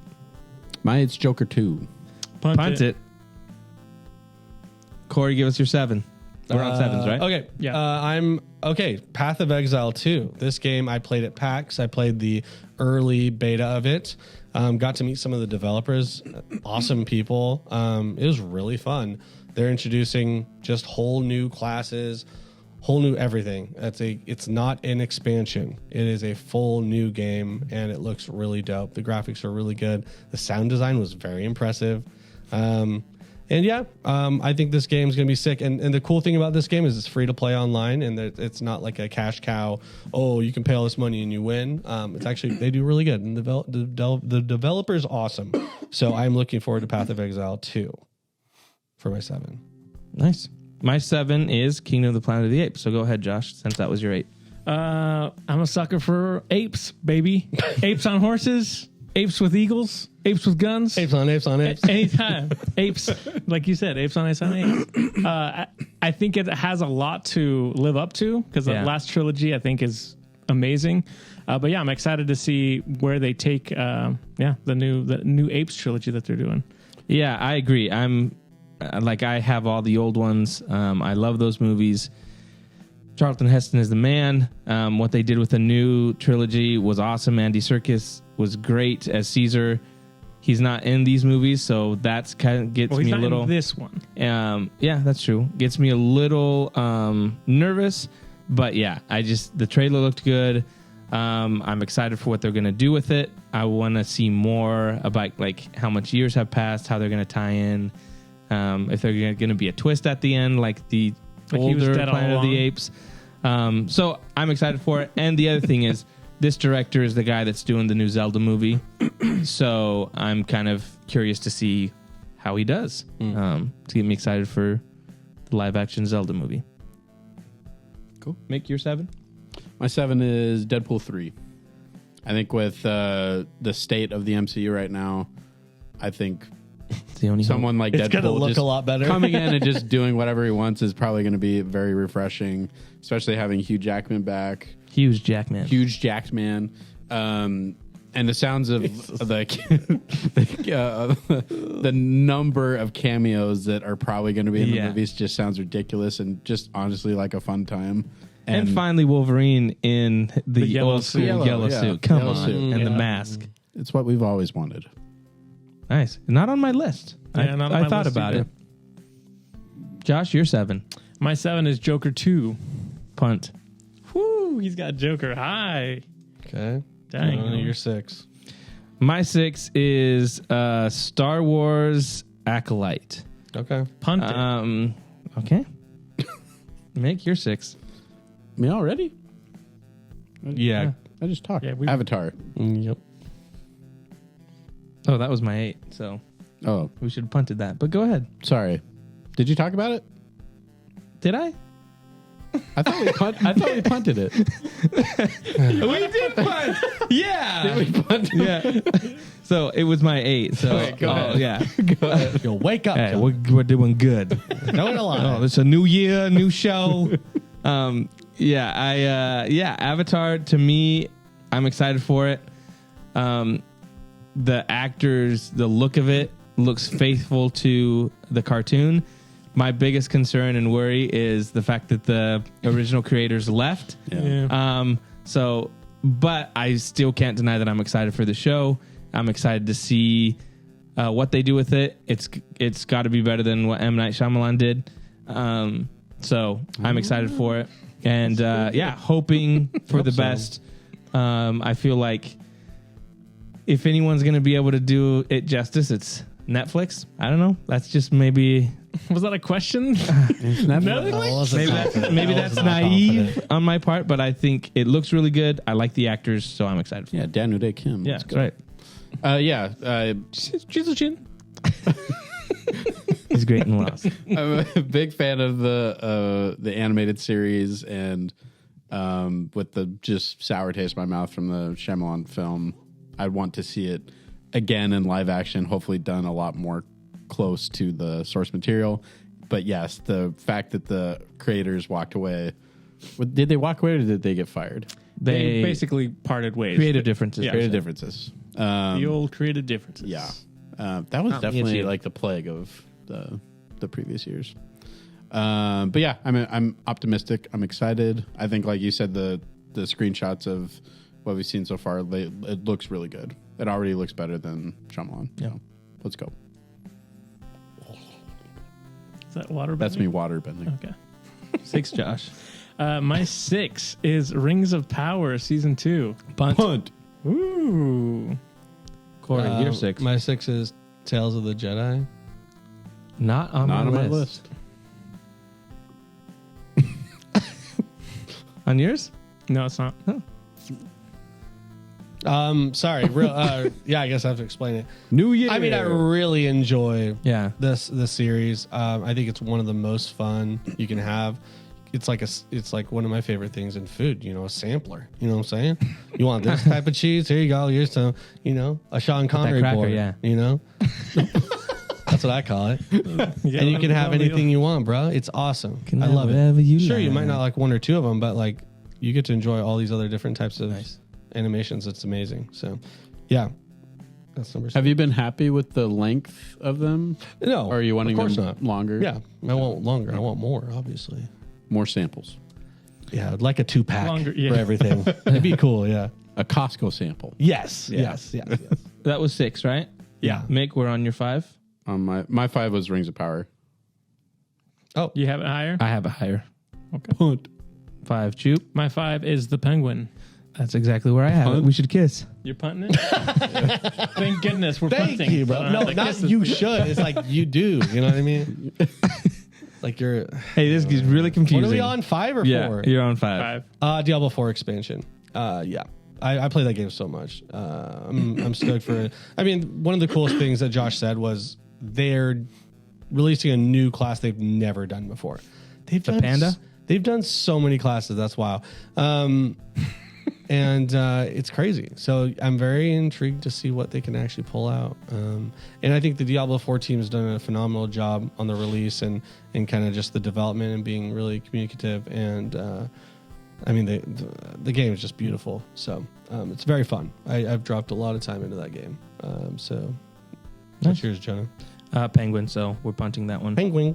Mine's Joker 2. Punt it. Corey, give us your 7. We're on 7s, right? Okay. Yeah. I'm okay. Path of Exile 2. This game I played at PAX. I played the early beta of it. Got to meet some of the developers. Awesome people. It was really fun. They're introducing just whole new classes, whole new everything. It's not an expansion. It is a full new game, and it looks really dope. The graphics are really good. The sound design was very impressive. And yeah, I think this game is going to be sick. And the cool thing about this game is it's free to play online, and it's not like a cash cow. Oh, you can pay all this money and you win. It's actually, they do really good. And the developer is awesome. So I'm looking forward to Path of Exile 2 for my 7. Nice. My 7 is Kingdom of the Planet of the Apes. So go ahead, Josh, since that was your 8. I'm a sucker for apes, baby. Apes on horses, apes with eagles, apes with guns. Apes on apes on apes. Anytime. Apes, like you said, apes on apes on apes. I think it has a lot to live up to because the last trilogy I think is amazing. But yeah, I'm excited to see where they take the new Apes trilogy that they're doing. Yeah, I agree. I have all the old ones. I love those movies. Charlton Heston is the man. What they did with the new trilogy was awesome. Andy Serkis was great as Caesar. He's not in these movies, so that's kind of gets me a little. In this one. Yeah, that's true. Gets me a little nervous, but yeah, the trailer looked good. I'm excited for what they're gonna do with it. I want to see more about like how much years have passed, how they're gonna tie in, if they're gonna be a twist at the end, like the older Planet of the Apes. So I'm excited for it. And the other thing is, this director is the guy that's doing the new Zelda movie. So I'm kind of curious to see how he does. To get me excited for the live action Zelda movie. Cool. Make your 7? My 7 is Deadpool 3. I think with the state of the MCU right now, I think It's the only someone like It's gonna Deadpool look just a lot better. coming in and just doing whatever he wants is probably going to be very refreshing, especially having Hugh Jackman back. Huge Jackman. Huge Jackman. And the sounds of the number of cameos that are probably going to be in the movies just sounds ridiculous and just honestly like a fun time. And finally, Wolverine in the yellow old school suit. yellow Yeah. suit. Come Yellow on. suit. And the mask. It's what we've always wanted. Nice. Not on my list. Yeah, not on I my thought list about either. it. Josh, you're 7. My 7 is Joker 2. Punt. Whoo, he's got Joker high. Okay. Dang. You're 6. My 6 is Star Wars Acolyte. Okay. Punt it. Okay. Make your 6. Me already? Yeah. I just talked. Yeah, we- Avatar. Yep. Oh, that was my 8. So Oh, we should have punted that. But go ahead. sorry. Did you talk about it? Did I? I thought we punted it. We did punt. Yeah. Yeah. So it was my 8. So Go ahead. yeah. Yo, wake up. Hey, John. we're doing good. Don't lie. Oh, it's a new year, new show. Avatar to me, I'm excited for it. The actors, the look of it looks faithful to the cartoon. My biggest concern and worry is the fact that the original creators left. Yeah. But I still can't deny that I'm excited for the show. I'm excited to see what they do with it. It's got to be better than what M. Night Shyamalan did. So I'm excited for it. And hoping for the best. I feel like if anyone's going to be able to do it justice, it's Netflix. I don't know. That's just maybe... Was that a question? Maybe that's naive on my part, but I think it looks really good. I like the actors, so I'm excited for it. Yeah, Daniel Day Kim. Yeah, that's right. Chisel chin. He's great in Lost. I'm a big fan of the animated series, and with the just sour taste in my mouth from the Shyamalan film, I want to see it again in live action, hopefully done a lot more close to the source material. But yes, the fact that the creators walked away, did they walk away or did they get fired? They basically parted ways. Creative differences. Yeah. Creative differences. The old creative differences. Yeah. That was definitely you. like the plague of the previous years. But yeah, I'm optimistic. I'm excited. I think, like you said, the screenshots of what we've seen so far, it looks really good. It already looks better than Shyamalan. Yeah. So, let's go. Is that water? That's me water bending. Okay. 6, Josh. My 6 is Rings of Power season 2. Punt. Ooh. Corey, you're 6. My 6 is Tales of the Jedi. Not on Not my on my list. list. On yours? No, it's not. Sorry. Real. Yeah, I guess I have to explain it. New Year. I mean, I really enjoy Yeah. this series. I think it's one of the most fun you can have. It's like one of my favorite things in food. You know, a sampler. You know what I'm saying? You want this type of cheese? Here you go. Here's some. You know, a Sean Connery cracker, board. yeah. You know, that's what I call it. Yeah, And you can have lovely. anything you want, bro. It's awesome. Can I have love it. whatever you Sure, you like. might not like one or two of them, but like you get to enjoy all these other different types of Nice. animations. It's amazing. So, yeah, that's number 6. Have you been happy with the length of them? No, Or are you wanting of course them not. longer? Yeah, I want longer. I want more, obviously. More samples. Yeah, I'd like a 2-pack Longer, yeah. for everything. It'd be cool. Yeah. A Costco sample. Yes. Yes. That was 6, right? Yeah. Mick, we're on your 5. My 5 was Rings of Power. Oh, You have it higher? I have a higher. Okay. Punt. 5, Choop. My 5 is The Penguin. That's exactly where I have it. We should kiss. You're punting it? Thank goodness we're thank punting. you, bro. So I No, have to not kiss it. you should. It's like you do. You know what I mean? Like you're. Hey, this is really confusing. What are we on? 5 or 4? Yeah, you're on 5. 5. Diablo 4 expansion. Yeah. I play that game so much. I'm stoked for it. I mean, one of the coolest things that Josh said was they're releasing a new class they've never done before. They've done Panda? They've done so many classes. That's wow. And it's crazy. So I'm very intrigued to see what they can actually pull out. And I think the Diablo 4 team has done a phenomenal job on the release and kind of just the development and being really communicative. And I mean, the game is just beautiful. So it's very fun. I've dropped a lot of time into that game. So what's yours, Jonah? Penguin, so we're punting that one. Penguin.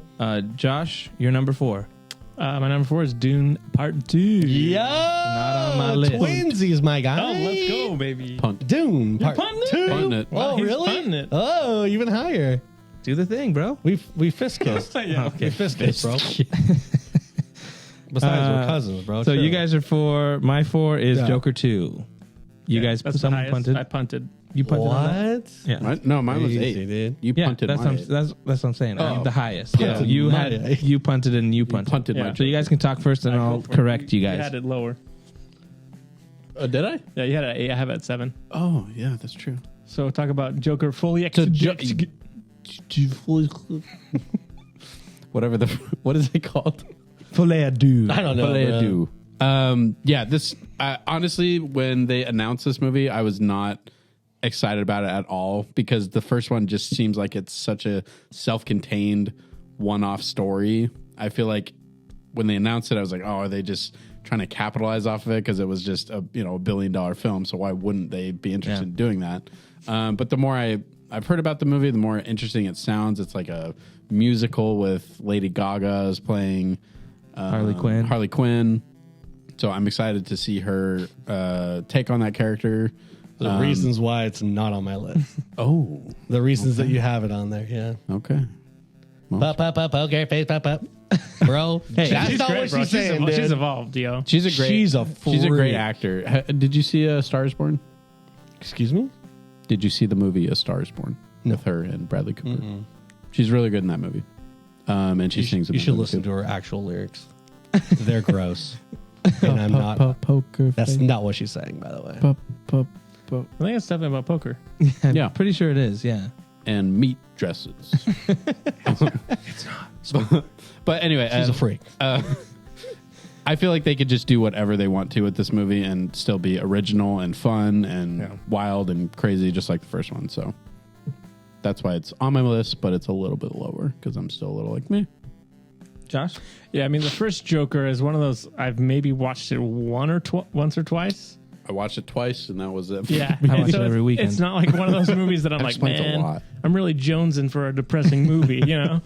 Josh, you're number 4. My number 4 is Dune Part 2. Yeah. Not on my list. Twinsies, my guy. Oh, let's go, baby. Punt. Dune Part punting it? 2. Punting it. Oh, He's really? punting it. Oh, even higher. Do the thing, bro. We fist kissed. Yeah. We fist kissed, bro. Besides, we're cousins, bro. So Chill. you guys are 4. My 4 is Yeah. Joker 2. You guys, That's the someone highest. punted. I punted. You punted on that? What? Yeah. No, mine was Crazy, 8. dude. You Yeah, punted that's my what 8. that's what I'm saying. Oh. The highest. Yeah, Punted you my had eight. you punted and you punted. punted Yeah. my So you guys can talk first, and I'll correct you You guys. had it lower. Did I? Yeah, you had it at 8. I have it at 7. Oh, yeah, that's true. So talk about Joker fully So executed. Whatever what is it called? Filet du. I don't know. bro. Yeah, this honestly, when they announced this movie, I was not excited about it at all because the first one just seems like it's such a self-contained one-off story. I feel like when they announced it, I was like, oh, are they just trying to capitalize off of it because it was just a $1 billion film? So why wouldn't they be interested in doing that? But the more I've heard about the movie, the more interesting it sounds. It's like a musical with Lady Gaga is playing Harley Quinn. Harley Quinn. So I'm excited to see her take on that character. The reasons why it's not on my list. Oh, The reasons that you have it on there. Yeah. okay. Pop, poker face, pop. Bro, Hey, that's She's not great, what bro. she's saying, She's dude. evolved, yo. She's a great. She's a great freak. actor. Did you see A Star Is Born? Excuse me? Did you see the movie A Star Is Born with her and Bradley Cooper? She's really good in that movie. And she sings. You should listen to her actual lyrics. They're gross. And I'm not. Poker. That's not what she's saying, by the way. I think it's definitely about poker. I'm Yeah. pretty sure it is. Yeah. And meat dresses. It's not. But anyway, She's a freak. I feel like they could just do whatever they want to with this movie and still be original and fun and wild and crazy, just like the first one. So that's why it's on my list, but it's a little bit lower because I'm still a little like me. Josh. Yeah, I mean, the first Joker is one of those I've maybe watched it once or twice. I watched it twice, and that was it. Yeah, I watch And it every weekend. It's not like one of those movies that I'm like, explains a man, lot. I'm really jonesing for a depressing movie, you know.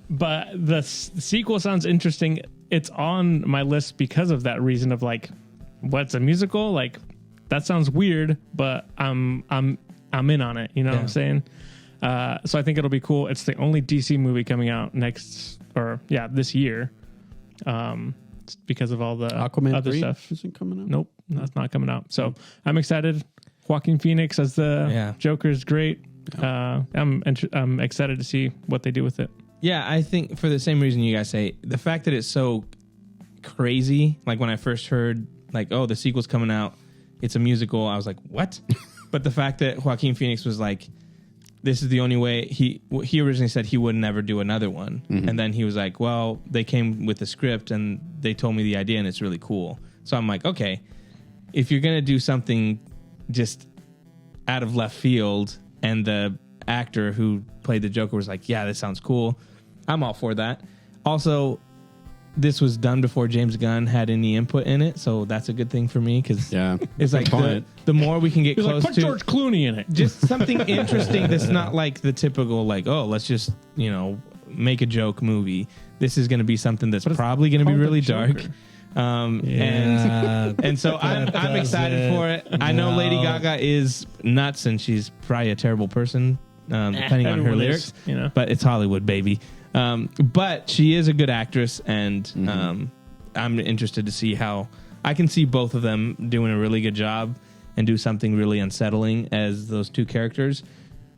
But the sequel sounds interesting. It's on my list because of that reason of like, what's a musical? Like, that sounds weird, but I'm in on it. You know what I'm saying? So I think it'll be cool. It's the only DC movie coming out this year. because of all the Aquaman other 3 stuff. isn't coming out. Nope, that's not coming out. So I'm excited. Joaquin Phoenix as the Joker is great. I'm excited to see what they do with it. Yeah, I think for the same reason you guys say, the fact that it's so crazy, like when I first heard, like, oh, the sequel's coming out, it's a musical, I was like, what? But the fact that Joaquin Phoenix was like, this is the only way, he originally said he would never do another one. Mm-hmm. And then he was like, well, they came with the script and they told me the idea and it's really cool. So I'm like, okay, if you're going to do something just out of left field and the actor who played the Joker was like, yeah, this sounds cool, I'm all for that. Also, this was done before James Gunn had any input in it, so that's a good thing for me because it's like the more we can get He's close like, put to George Clooney in it. just something interesting that's not like the typical like, oh, let's just, make a joke movie. This is going to be something that's probably going to be really dark. And so I'm excited for it. I know Lady Gaga is nuts and she's probably a terrible person, depending on her lyrics, but it's Hollywood, baby. But she is a good actress, and I'm interested to see how I can see both of them doing a really good job and do something really unsettling as those two characters,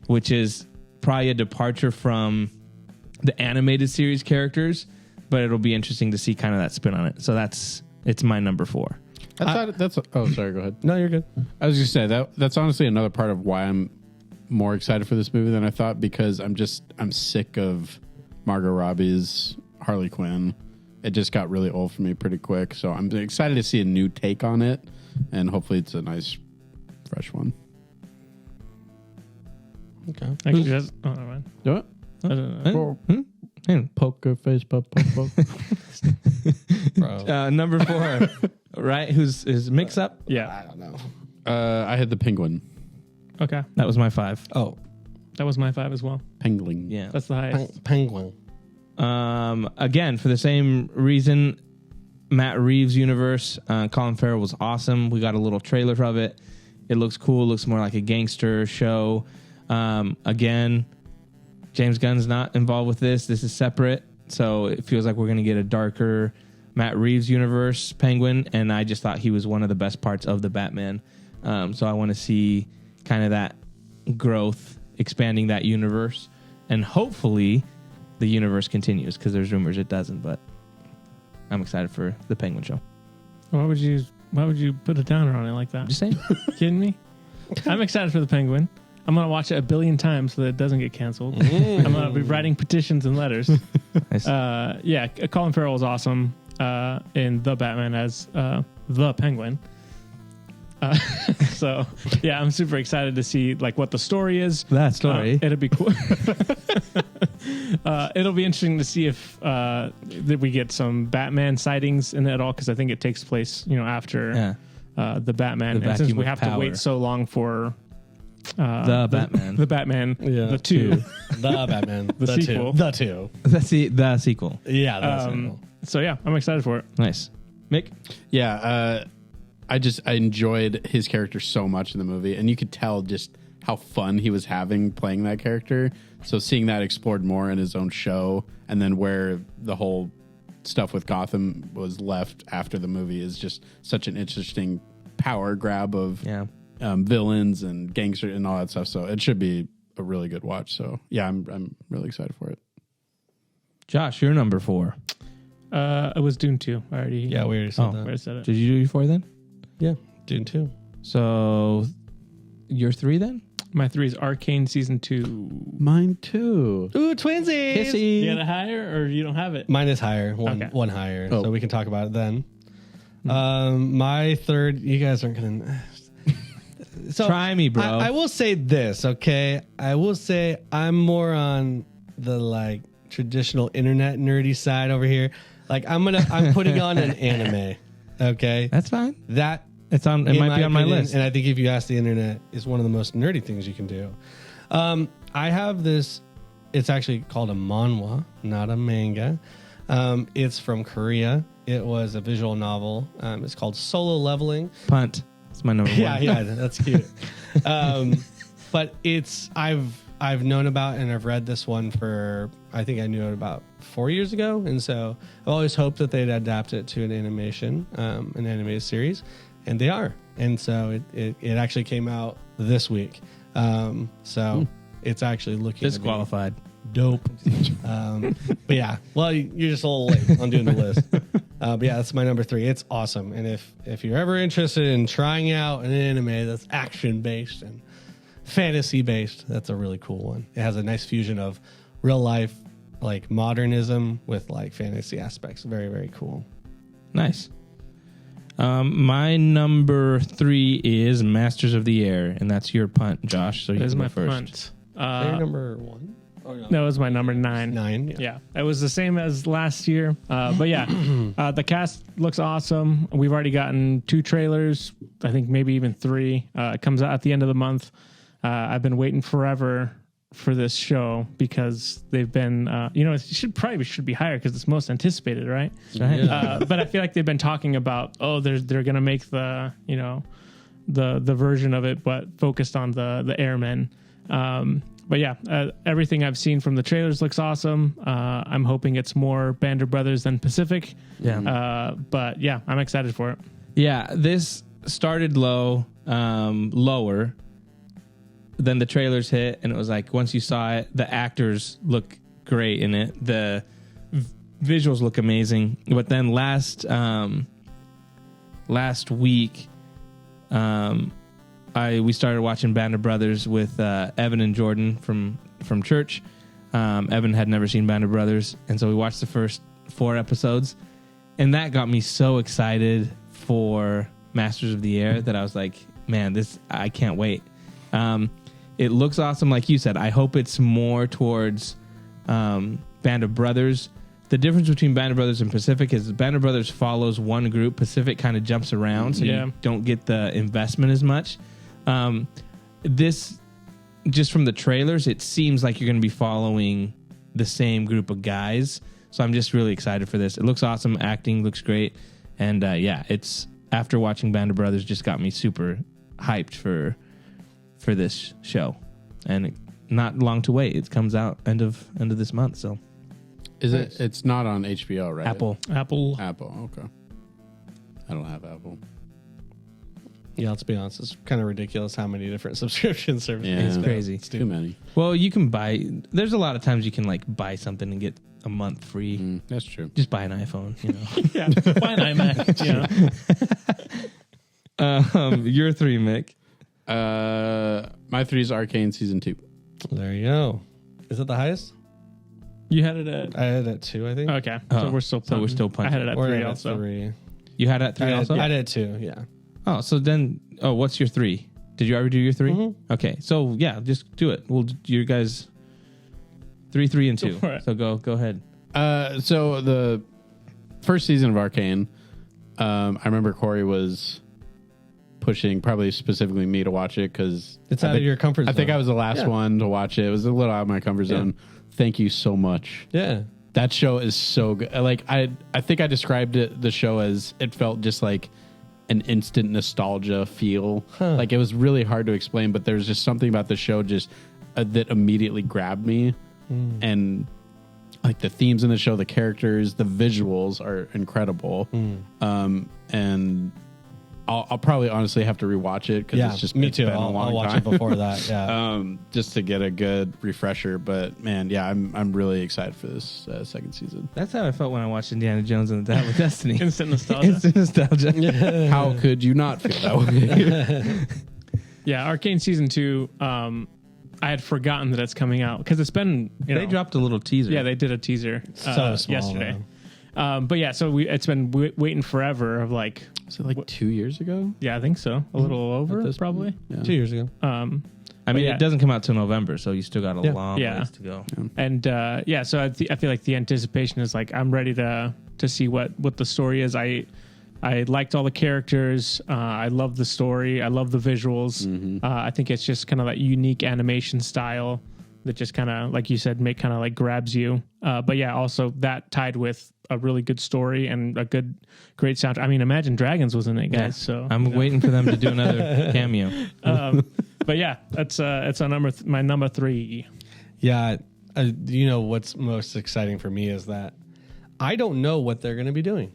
which is probably a departure from the animated series characters, but it'll be interesting to see kind of that spin on it. So it's my number 4. Oh, sorry, go ahead. No, you're good. I was just saying that's honestly another part of why I'm more excited for this movie than I thought, because I'm sick of Margot Robbie's Harley Quinn. It just got really old for me pretty quick. So I'm excited to see a new take on it, and hopefully it's a nice, fresh one. Okay. Actually, that's, never mind. Do it. Poker face, poke. Number 4, right? Who's mix up? Yeah. I don't know. I had the Penguin. Okay. That was my 5. Oh, That was my 5 as well. Penguin. Yeah. That's the highest. Penguin. Again, for the same reason, Matt Reeves' universe, Colin Farrell was awesome. We got a little trailer of it. It looks cool. It looks more like a gangster show. Again, James Gunn's not involved with this. This is separate. So it feels like we're going to get a darker Matt Reeves universe Penguin. And I just thought he was one of the best parts of the Batman. So I want to see kind of that growth, expanding that universe. And hopefully the universe continues, because there's rumors it doesn't. But I'm excited for the Penguin show. Why would you put a downer on it like that? Just saying. Kidding me? I'm excited for the Penguin. I'm going to watch it 1 billion times so that it doesn't get canceled. I'm going to be writing petitions and letters. Nice. Colin Farrell was awesome in The Batman as the Penguin. So, yeah, I'm super excited to see like what the story is. That story. It'll be cool. It'll be interesting to see if that we get some Batman sightings in it at all, because I think it takes place, after the Batman. The and since vacuum we of have power. to wait so long for The Batman. the Batman, Yeah. the 2. The Batman. The sequel. The 2. That's the sequel. Yeah, that's it. So yeah, I'm excited for it. Nice. Mick? Yeah, I enjoyed his character so much in the movie, and you could tell just how fun he was having playing that character. So seeing that explored more in his own show, and then where the whole stuff with Gotham was left after the movie is just such an interesting power grab of villains and gangsters and all that stuff. So it should be a really good watch. So yeah, I'm really excited for it. Josh, you're number 4. It was Dune 2. I already we already said Oh. that. already said it. Did you do your 4 then? Yeah, Dune 2. So your 3 then? My 3 is Arcane Season 2. Mine too. Ooh, twinsies! You got it higher, or you don't have it? Mine is higher, one higher, so we can talk about it then. My 3rd, you guys aren't gonna. So Try me, bro. I will say this, okay? I will say I'm more on the like traditional internet nerdy side over here. Like I'm putting on an anime, okay? That's fine. That It might be on my list. and I think if you ask the internet, is one of the most nerdy things you can do. I have this. It's actually called a manhwa, not a manga. It's from Korea. It was a visual novel. It's called Solo Leveling. Punt. It's my number 1. Yeah, that's cute. But I've known about and I've read this one for I think I knew it about 4 years ago, and so I always hoped that they'd adapt it to an animation, an animated series, and they are. And so it actually came out this week. So it's actually looking to be Disqualified. dope. But yeah, well, you're just a little late on doing the list. But yeah, that's my number 3. It's awesome. And if you're ever interested in trying out an anime that's action based and fantasy based, that's a really cool one. It has a nice fusion of real life, like modernism with like fantasy aspects. Very, very cool. Nice. My number 3 is Masters of the Air, and that's your punt, Josh. So you That is can go my first. punt. Is that your number 1? Oh, no. That was my number 9. 9. Yeah, it was the same as last year. But yeah, the cast looks awesome. We've already gotten 2 trailers. I think maybe even 3. It comes out at the end of the month. I've been waiting forever for this show because they've been, it should be higher because it's most anticipated, right? Right. But I feel like they've been talking about, they're gonna make the version of it, but focused on the airmen. But yeah, everything I've seen from the trailers looks awesome. I'm hoping it's more Band of Brothers than Pacific. Yeah. But yeah, I'm excited for it. Yeah, this started lower. Then the trailers hit, and it was like once you saw it, the actors look great in it. The visuals look amazing. But then last week, we started watching Band of Brothers with Evan and Jordan from church. Evan had never seen Band of Brothers, and so we watched the first 4 episodes, and that got me so excited for Masters of the Air that I was like, man, I can't wait. It looks awesome, like you said. I hope it's more towards Band of Brothers. The difference between Band of Brothers and Pacific is Band of Brothers follows one group. Pacific kind of jumps around, so you don't get the investment as much. This, just from the trailers, it seems like you're going to be following the same group of guys. So I'm just really excited for this. It looks awesome. Acting looks great. And it's after watching Band of Brothers just got me super hyped for this show. And not long to wait. It comes out end of this month. So Is it? It's not on HBO, right? Apple. Apple. Okay. I don't have Apple. Yeah, let's be honest. It's kind of ridiculous how many different subscription services. Yeah. It's crazy. Too many. Well, you can buy. There's a lot of times you can like buy something and get a month free. That's true. Just buy an iPhone. Yeah, buy an iMac. Your 3, Mick. My 3 is Arcane season 2. There you go. Is it the highest? You had it at. I had it at 2, I think. Okay, Oh, so we're still punting. so we're still punting. I had it at Or 3 at also. 3. You had it at 3 also. I did 2. Yeah. Oh, so then, what's your 3? Did you already do your 3? Mm-hmm. Okay, so yeah, just do it. We'll do your guys 3, and 2. for it. So go ahead. So the first season of Arcane, I remember Corey was pushing probably specifically me to watch it because It's out of your comfort zone. I think I was the last one to watch it. It was a little out of my comfort zone. Thank you so much. Yeah. That show is so good. Like I think I described the show as it felt just like an instant nostalgia feel. Like it was really hard to explain, but there's just something about the show just that immediately grabbed me. And like the themes in the show, the characters, the visuals are incredible. And I'll probably honestly have to rewatch it because it's just me it's too. been a long I'll watch time. it before that. Yeah. Just to get a good refresher. But man, yeah, I'm really excited for this second season. That's how I felt when I watched Indiana Jones and the Dial of Destiny. Instant nostalgia. Instant nostalgia. How could you not feel that way? Yeah, Arcane season 2. I had forgotten that it's coming out because it's been. They dropped a little teaser. Yeah, they did a teaser So small, yesterday. But yeah, so it's been waiting forever. Of like, Was it like 2 years ago? yeah, I think so. A little over, this probably. Yeah. 2 years ago. I mean, yeah. it doesn't come out till November, so you still got a long Yeah. ways to go. And yeah, so I feel like the anticipation is like I'm ready to see what the story is. I liked all the characters. I love the story. I love the visuals. I think it's just kind of that unique animation style that just kind of, like you said, kind of like grabs you. But yeah, also that tied with a really good story and a great sound. I mean, Imagine Dragons was in it, guys. Yeah. So I'm waiting for them to do another cameo. but yeah, that's my number 3. Yeah. you know, what's most exciting for me is that I don't know what they're going to be doing.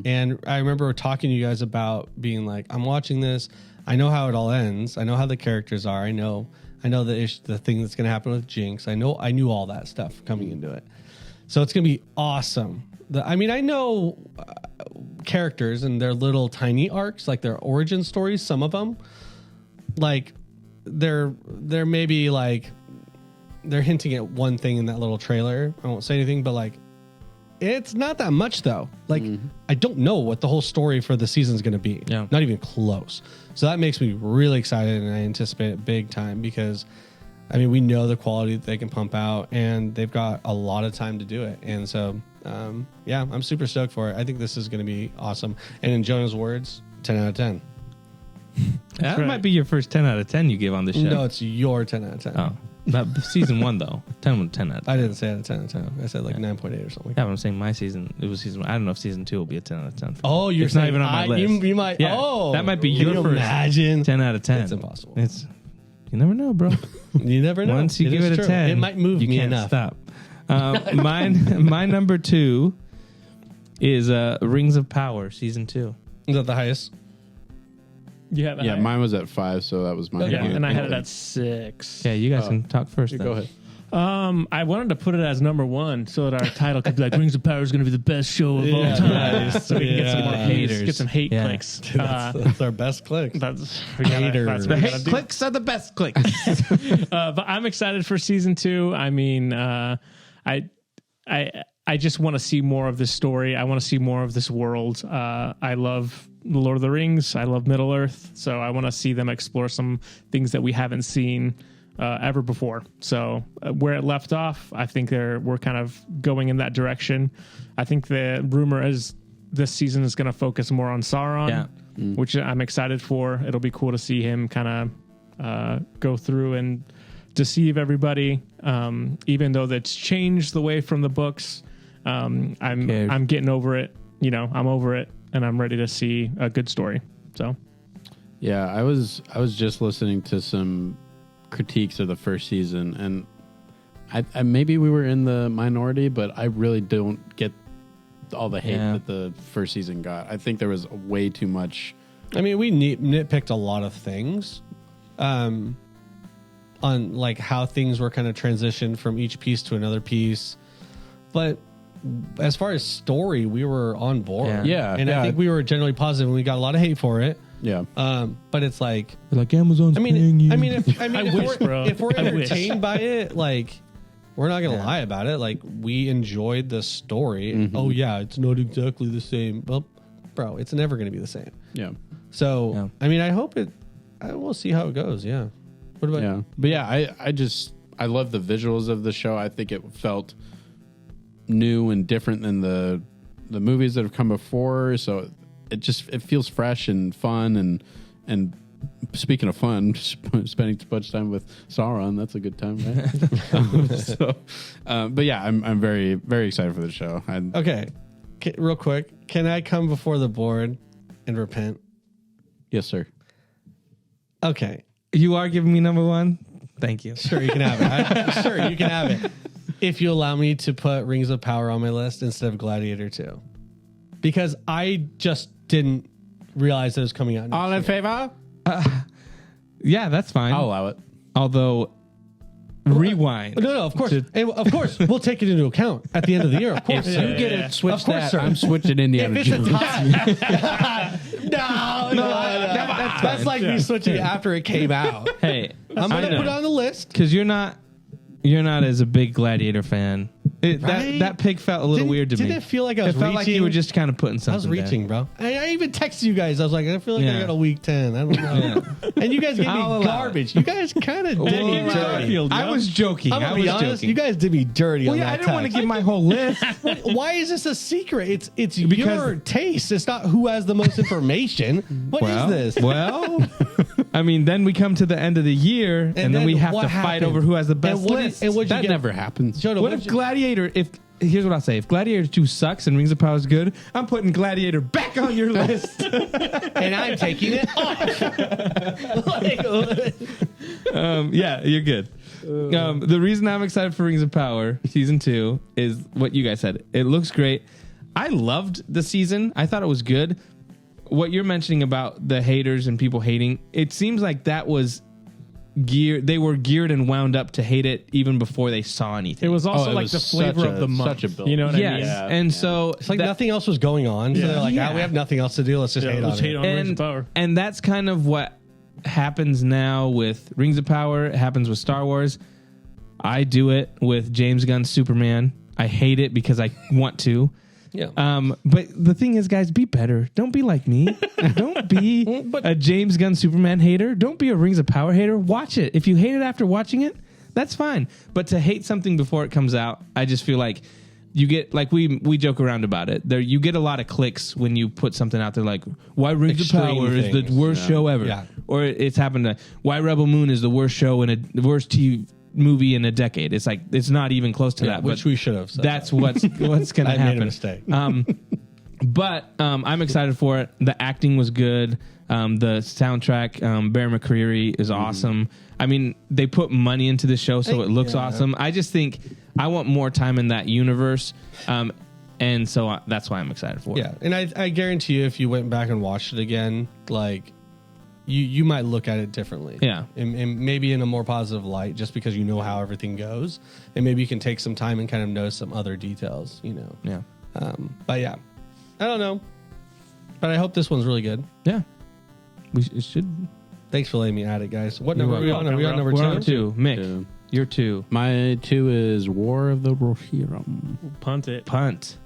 And I remember talking to you guys about being like, I'm watching this. I know how it all ends. I know how the characters are. I know the thing that's going to happen with Jinx. I knew all that stuff coming into it. So it's going to be awesome. I know characters and their little tiny arcs, like their origin stories. Some of them, like they're maybe like they're hinting at one thing in that little trailer. I won't say anything, but like it's not that much though. Like I don't know what the whole story for the season is going to be. Yeah. Not even close. So that makes me really excited, and I anticipate it big time because I mean, we know the quality that they can pump out, and they've got a lot of time to do it. And so, yeah, I'm super stoked for it. I think this is going to be awesome. And in Jonah's words, 10 out of 10. That right. might be your first 10 out of 10 you give on the show. No, it's your 10 out of 10. Oh, that season 1 though. 10 out of 10. I didn't say out of 10 out of 10. I said like 9.8 or something. Yeah, but I'm saying my season. It was season 1. I don't know if season 2 will be a 10 out of 10. Oh, you're it's not saying even on my list. You might. Yeah, Oh, that might be can your you first imagine 10 out of 10. It's impossible. You never know, bro. You never know. Once you give is it a true. 10, it might move you me can't enough. stop. My number 2 is Rings of Power season 2. Is that the highest? You have Yeah, mine was at 5, so that was mine. Yeah, and I had it at 6. Okay, you guys can talk first. Yeah, Then. go ahead. I wanted to put it as number 1 so that our title could be like Rings of Power is going to be the best show of all time. nice. So we can get some more Yeah. haters, get some hate Yeah. clicks. That's our best click. That's Haters. what The we hate gotta do. clicks are the best clicks. But I'm excited for season 2. I mean, I just want to see more of this story. I want to see more of this world. I love The Lord of the Rings. I love Middle Earth. So I want to see them explore some things that we haven't seen ever before. So where it left off, I think we're kind of going in that direction. I think the rumor is this season is going to focus more on Sauron, which I'm excited for. It'll be cool to see him kind of go through and deceive everybody. Even though that's changed the way from the books, I'm getting over it. You know, I'm over it, and I'm ready to see a good story. So, Yeah, I was just listening to some critiques of the first season, and I maybe we were in the minority, but I really don't get all the hate that the first season got. I think there was way too much. I mean, we nitpicked a lot of things on like how things were kind of transitioned from each piece to another piece. But as far as story, we were on board. Yeah. And I think we were generally positive, and we got a lot of hate for it. Yeah. But it's like, Like Amazon's paying you. if we're I wish. entertained by it, like, we're not gonna lie about it. Like, we enjoyed the story. Oh yeah, it's not exactly the same. Well, bro, it's never gonna be the same. Yeah. So I mean, I hope it. We'll see how it goes. Yeah. What about Yeah. But yeah, I love the visuals of the show. I think it felt new and different than the movies that have come before. So it feels fresh and fun and speaking of fun, spending too much time with Sauron, that's a good time, right? But yeah, I'm very, very excited for the show. Okay, real quick, can I come before the board and repent? Yes, sir. Okay, you are giving me number 1. Thank you. sure you can have it. Sure you can have it. If you allow me to put Rings of Power on my list instead of Gladiator 2, because I just didn't realize that it was coming out. All in favor? Yeah, that's fine. I'll allow it. Although, rewind. No, of course, and of course, we'll take it into account at the end of the year. Of course, Yeah, You get yeah. to switch Of course, that. sir. I'm switching Indiana If it's a Jones. tie, that's like me switching it after it came out. Hey, I'm gonna put it on the list. because you're not as a big Gladiator fan. Right? That pick felt a little Didn't- weird to me. didn't it feel like I was It felt like you reaching? were just kind of putting something. I was reaching, bro. I even texted you guys. I was like, I feel like I Yeah. got a week 10. I don't know. And you guys gave I'll me allow garbage. You guys kind of did me Well, dirty. Garfield, I yo. was joking. I'm I gonna was be honest. joking. You guys did me dirty well, on yeah, that I didn't want to text. give my whole list. Why is this a secret? It's Because- your taste. It's not who has the most information. What is this? Well, I mean, then we come to the end of the year, and then we have what to fight happened? over who has the best And what list. and what'd you That get? never happens. Jonah, What what'd if you- Gladiator? Here's what I'll say: if Gladiator 2 sucks and Rings of Power is good, I'm putting Gladiator back on your list. and I'm taking it off. Yeah, you're good. The reason I'm excited for Rings of Power season 2 is what you guys said. It looks great. I loved the season. I thought it was good. What you're mentioning about the haters and people hating, it seems like that was geared. They were geared and wound up to hate it even before they saw anything. It was also it like was the flavor such of the month. such a build. You know what I yes, mean? Yeah. and so It's like nothing else was going on. So they're like, Yeah. we have nothing else to do. Let's just hate Let's on hate it. on Rings of Power. and that's kind of what happens now with Rings of Power. It happens with Star Wars. I do it with James Gunn's Superman. I hate it because I want to. Yeah. But the thing is, guys, be better. Don't be like me. Don't be a James Gunn Superman hater. Don't be a Rings of Power hater. Watch it. If you hate it after watching it, that's fine. But to hate something before it comes out, I just feel like you get, like we joke around about it. There, you get a lot of clicks when you put something out there like, why Rings of Extreme Power is the things. worst show ever. Yeah. Or it's happened to, why Rebel Moon is the worst show in the worst TV movie in a decade. It's like, it's not even close to that. Which but we should have said. that's what's going to I happen. made a mistake. But I'm excited for it. The acting was good. The soundtrack, Bear McCreary is awesome. I mean, they put money into the show, so it looks awesome. I just think I want more time in that universe. And so that's why I'm excited for it. Yeah, and I guarantee you, if you went back and watched it again, like you might look at it differently. Yeah. and maybe in a more positive light, just because you know how everything goes, and maybe you can take some time and kind of notice some other details. You know. Yeah. But yeah, I don't know, but I hope this one's really good. Yeah. It should. Thanks for letting me add it, guys. What number are we on? welcome, Are we on bro. number We're on 2? 2. Mick, Two. you're 2. My 2 is War of the Rohirrim. Punt it. Punt.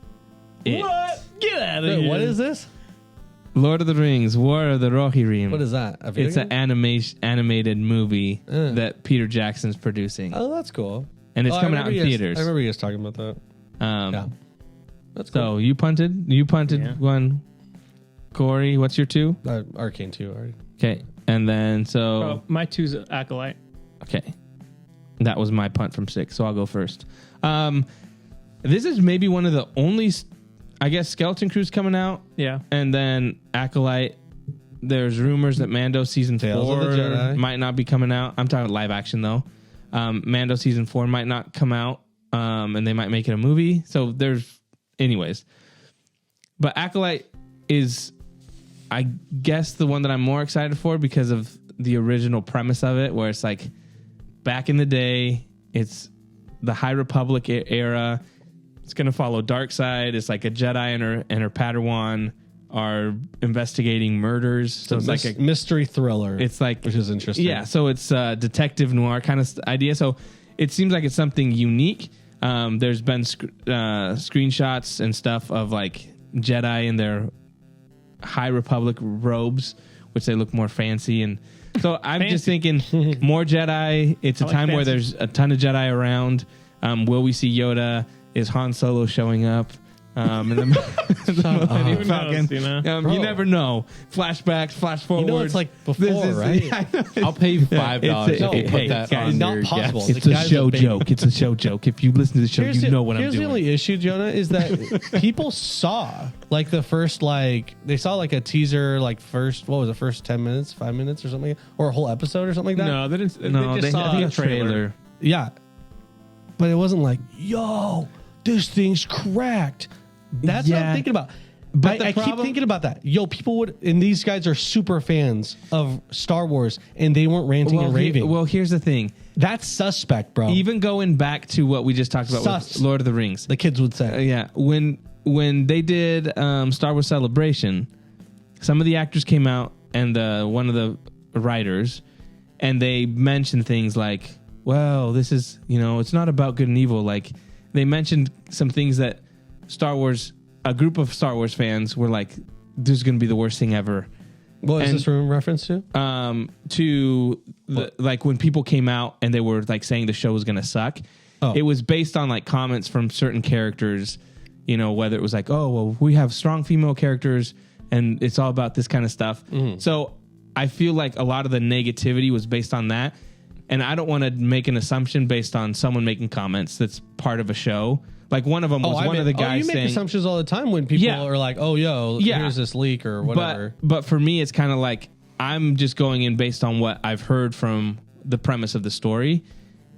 It. What? Get out of Wait, here. what is this? Lord of the Rings, War of the Rohirrim. What is that? A video It's an game? animated movie Uh. that Peter Jackson's producing. Oh, that's cool. And it's Oh, I coming out in remember you guys- theaters. I remember you guys talking about that. Yeah, that's cool. So you punted. You punted Yeah. one. Corey, what's your 2? Arcane 2 already. Okay. And then Oh, my 2's Acolyte. okay. That was my punt from 6, so I'll go first. This is maybe one of the only, I guess, Skeleton Crew's coming out, Yeah. and then Acolyte. There's rumors that Mando season Tales 4 of the Jedi. might not be coming out. I'm talking live action though. Mando season 4 might not come out, and they might make it a movie. So there's, anyways. But Acolyte is, I guess, the one that I'm more excited for because of the original premise of it, where it's like back in the day, it's the High Republic era. It's gonna follow Darkseid. It's like a Jedi and her Padawan are investigating murders. So it's like a mystery thriller. it's like, which is interesting. yeah. So it's a detective noir kind of idea. So it seems like it's something unique. There's been screenshots and stuff of like Jedi in their High Republic robes, which they look more fancy. And so I'm just thinking more Jedi. It's a like time where fancy. there's a ton of Jedi around. Will we see Yoda? Is Han Solo showing up? And then Millennium Who Falcon. knows, you know? You never know. Flashbacks, flash forward. You know it's like before, right? I'll pay you $5 if you put hey, that guys, on not your possible. guest. It's a guy's show a baby. joke. It's a show joke. If you listen to the show, you know what I'm Here's doing. the only issue, Jonah, is that people saw like the first, like they saw like a teaser, like first, what was it, first 10 minutes, 5 minutes or something, or a whole episode or something like that. No, they didn't. No, they just saw I think a a trailer. Yeah, but it wasn't like, yo, this thing's cracked. That's what Yeah. I'm thinking about. But the I keep problem- thinking about that. Yo, people would, and these guys are super fans of Star Wars, and they weren't ranting and raving. Well, here's the thing. That's suspect, bro. Even going back to what we just talked about Sus. with Lord of the Rings. the kids would say. Yeah, when they did Star Wars Celebration, some of the actors came out and one of the writers, and they mentioned things like, well, this is, it's not about good and evil. Like, they mentioned some things that a group of Star Wars fans were like, this is going to be the worst thing ever. What is And- this in reference to? Like when people came out and they were like saying the show was going to suck. Oh. It was based on like comments from certain characters, whether it was like, oh, well, we have strong female characters and it's all about this kind of stuff. So I feel like a lot of the negativity was based on that. And I don't want to make an assumption based on someone making comments that's part of a show. Like one of them was one of the guys you make saying, assumptions all the time when people Yeah. are like, "Oh, yo, Yeah. here's this leak or whatever." But for me, it's kind of like I'm just going in based on what I've heard from the premise of the story.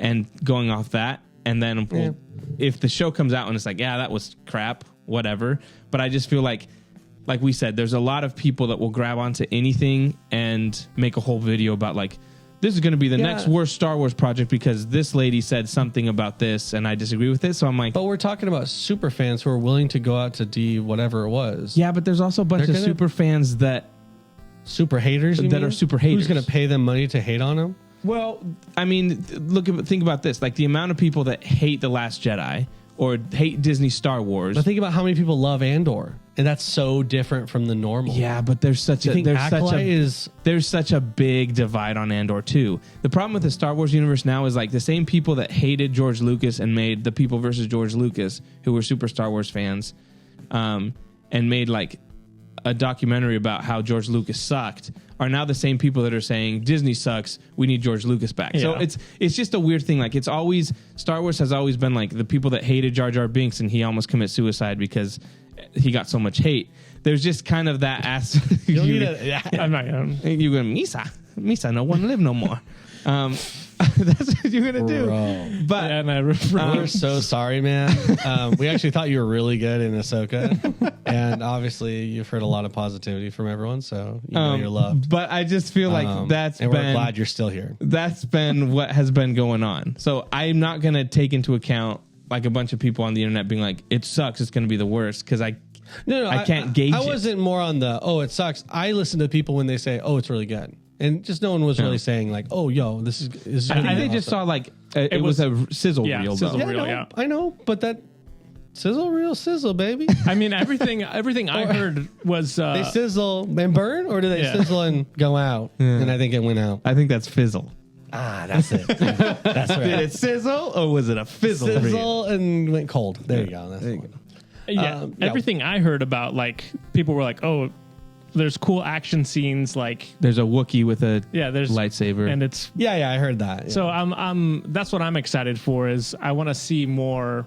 and going off that. And then if the show comes out and it's like, yeah, that was crap, whatever. But I just feel like we said, there's a lot of people that will grab onto anything and make a whole video about like, this is going to be the next worst Star Wars project because this lady said something about this and I disagree with it. So I'm like, but we're talking about super fans who are willing to go out to D whatever it was. yeah, but there's also a bunch of super fans that super haters are super haters. Who's going to pay them money to hate on them? Well, I mean, think about this. Like the amount of people that hate The Last Jedi or hate Disney Star Wars. But think about how many people love Andor. And that's so different from the normal. Yeah, but there's such a big divide on Andor too. The problem with the Star Wars universe now is like the same people that hated George Lucas and made The People versus George Lucas, who were super Star Wars fans, and made like a documentary about how George Lucas sucked, are now the same people that are saying Disney sucks, we need George Lucas back. So it's just a weird thing. Like Star Wars has always been like the people that hated Jar Jar Binks and he almost commits suicide because he got so much hate. There's just kind of that ass. I'm not gonna. You're going Misa, no one live no more. That's what you're gonna do. But we're so sorry, man. We actually thought you were really good in Ahsoka, and obviously you've heard a lot of positivity from everyone, so you know you're loved. But I just feel like we're glad you're still here. That's been what has been going on. So I'm not gonna take into account like a bunch of people on the internet being like, it sucks, it's going to be the worst, because I can't gauge it. I wasn't more on the, it sucks. I listen to people when they say, it's really good. And just no one was really saying like, this is I think they just saw like, it was a sizzle reel. Sizzle reel, I know, but that sizzle, baby. I mean, everything I heard was... they sizzle and burn, or do they sizzle and go out? Yeah. And I think it went out. I think that's fizzle. That's it. That's right. Did it sizzle or was it a fizzle? Sizzle and went cold. There you go. That's the one. Everything I heard about, like, people were like, there's cool action scenes, like there's a Wookiee with a there's lightsaber, and it's I heard that. Yeah. So I'm that's what I'm excited for. Is I want to see more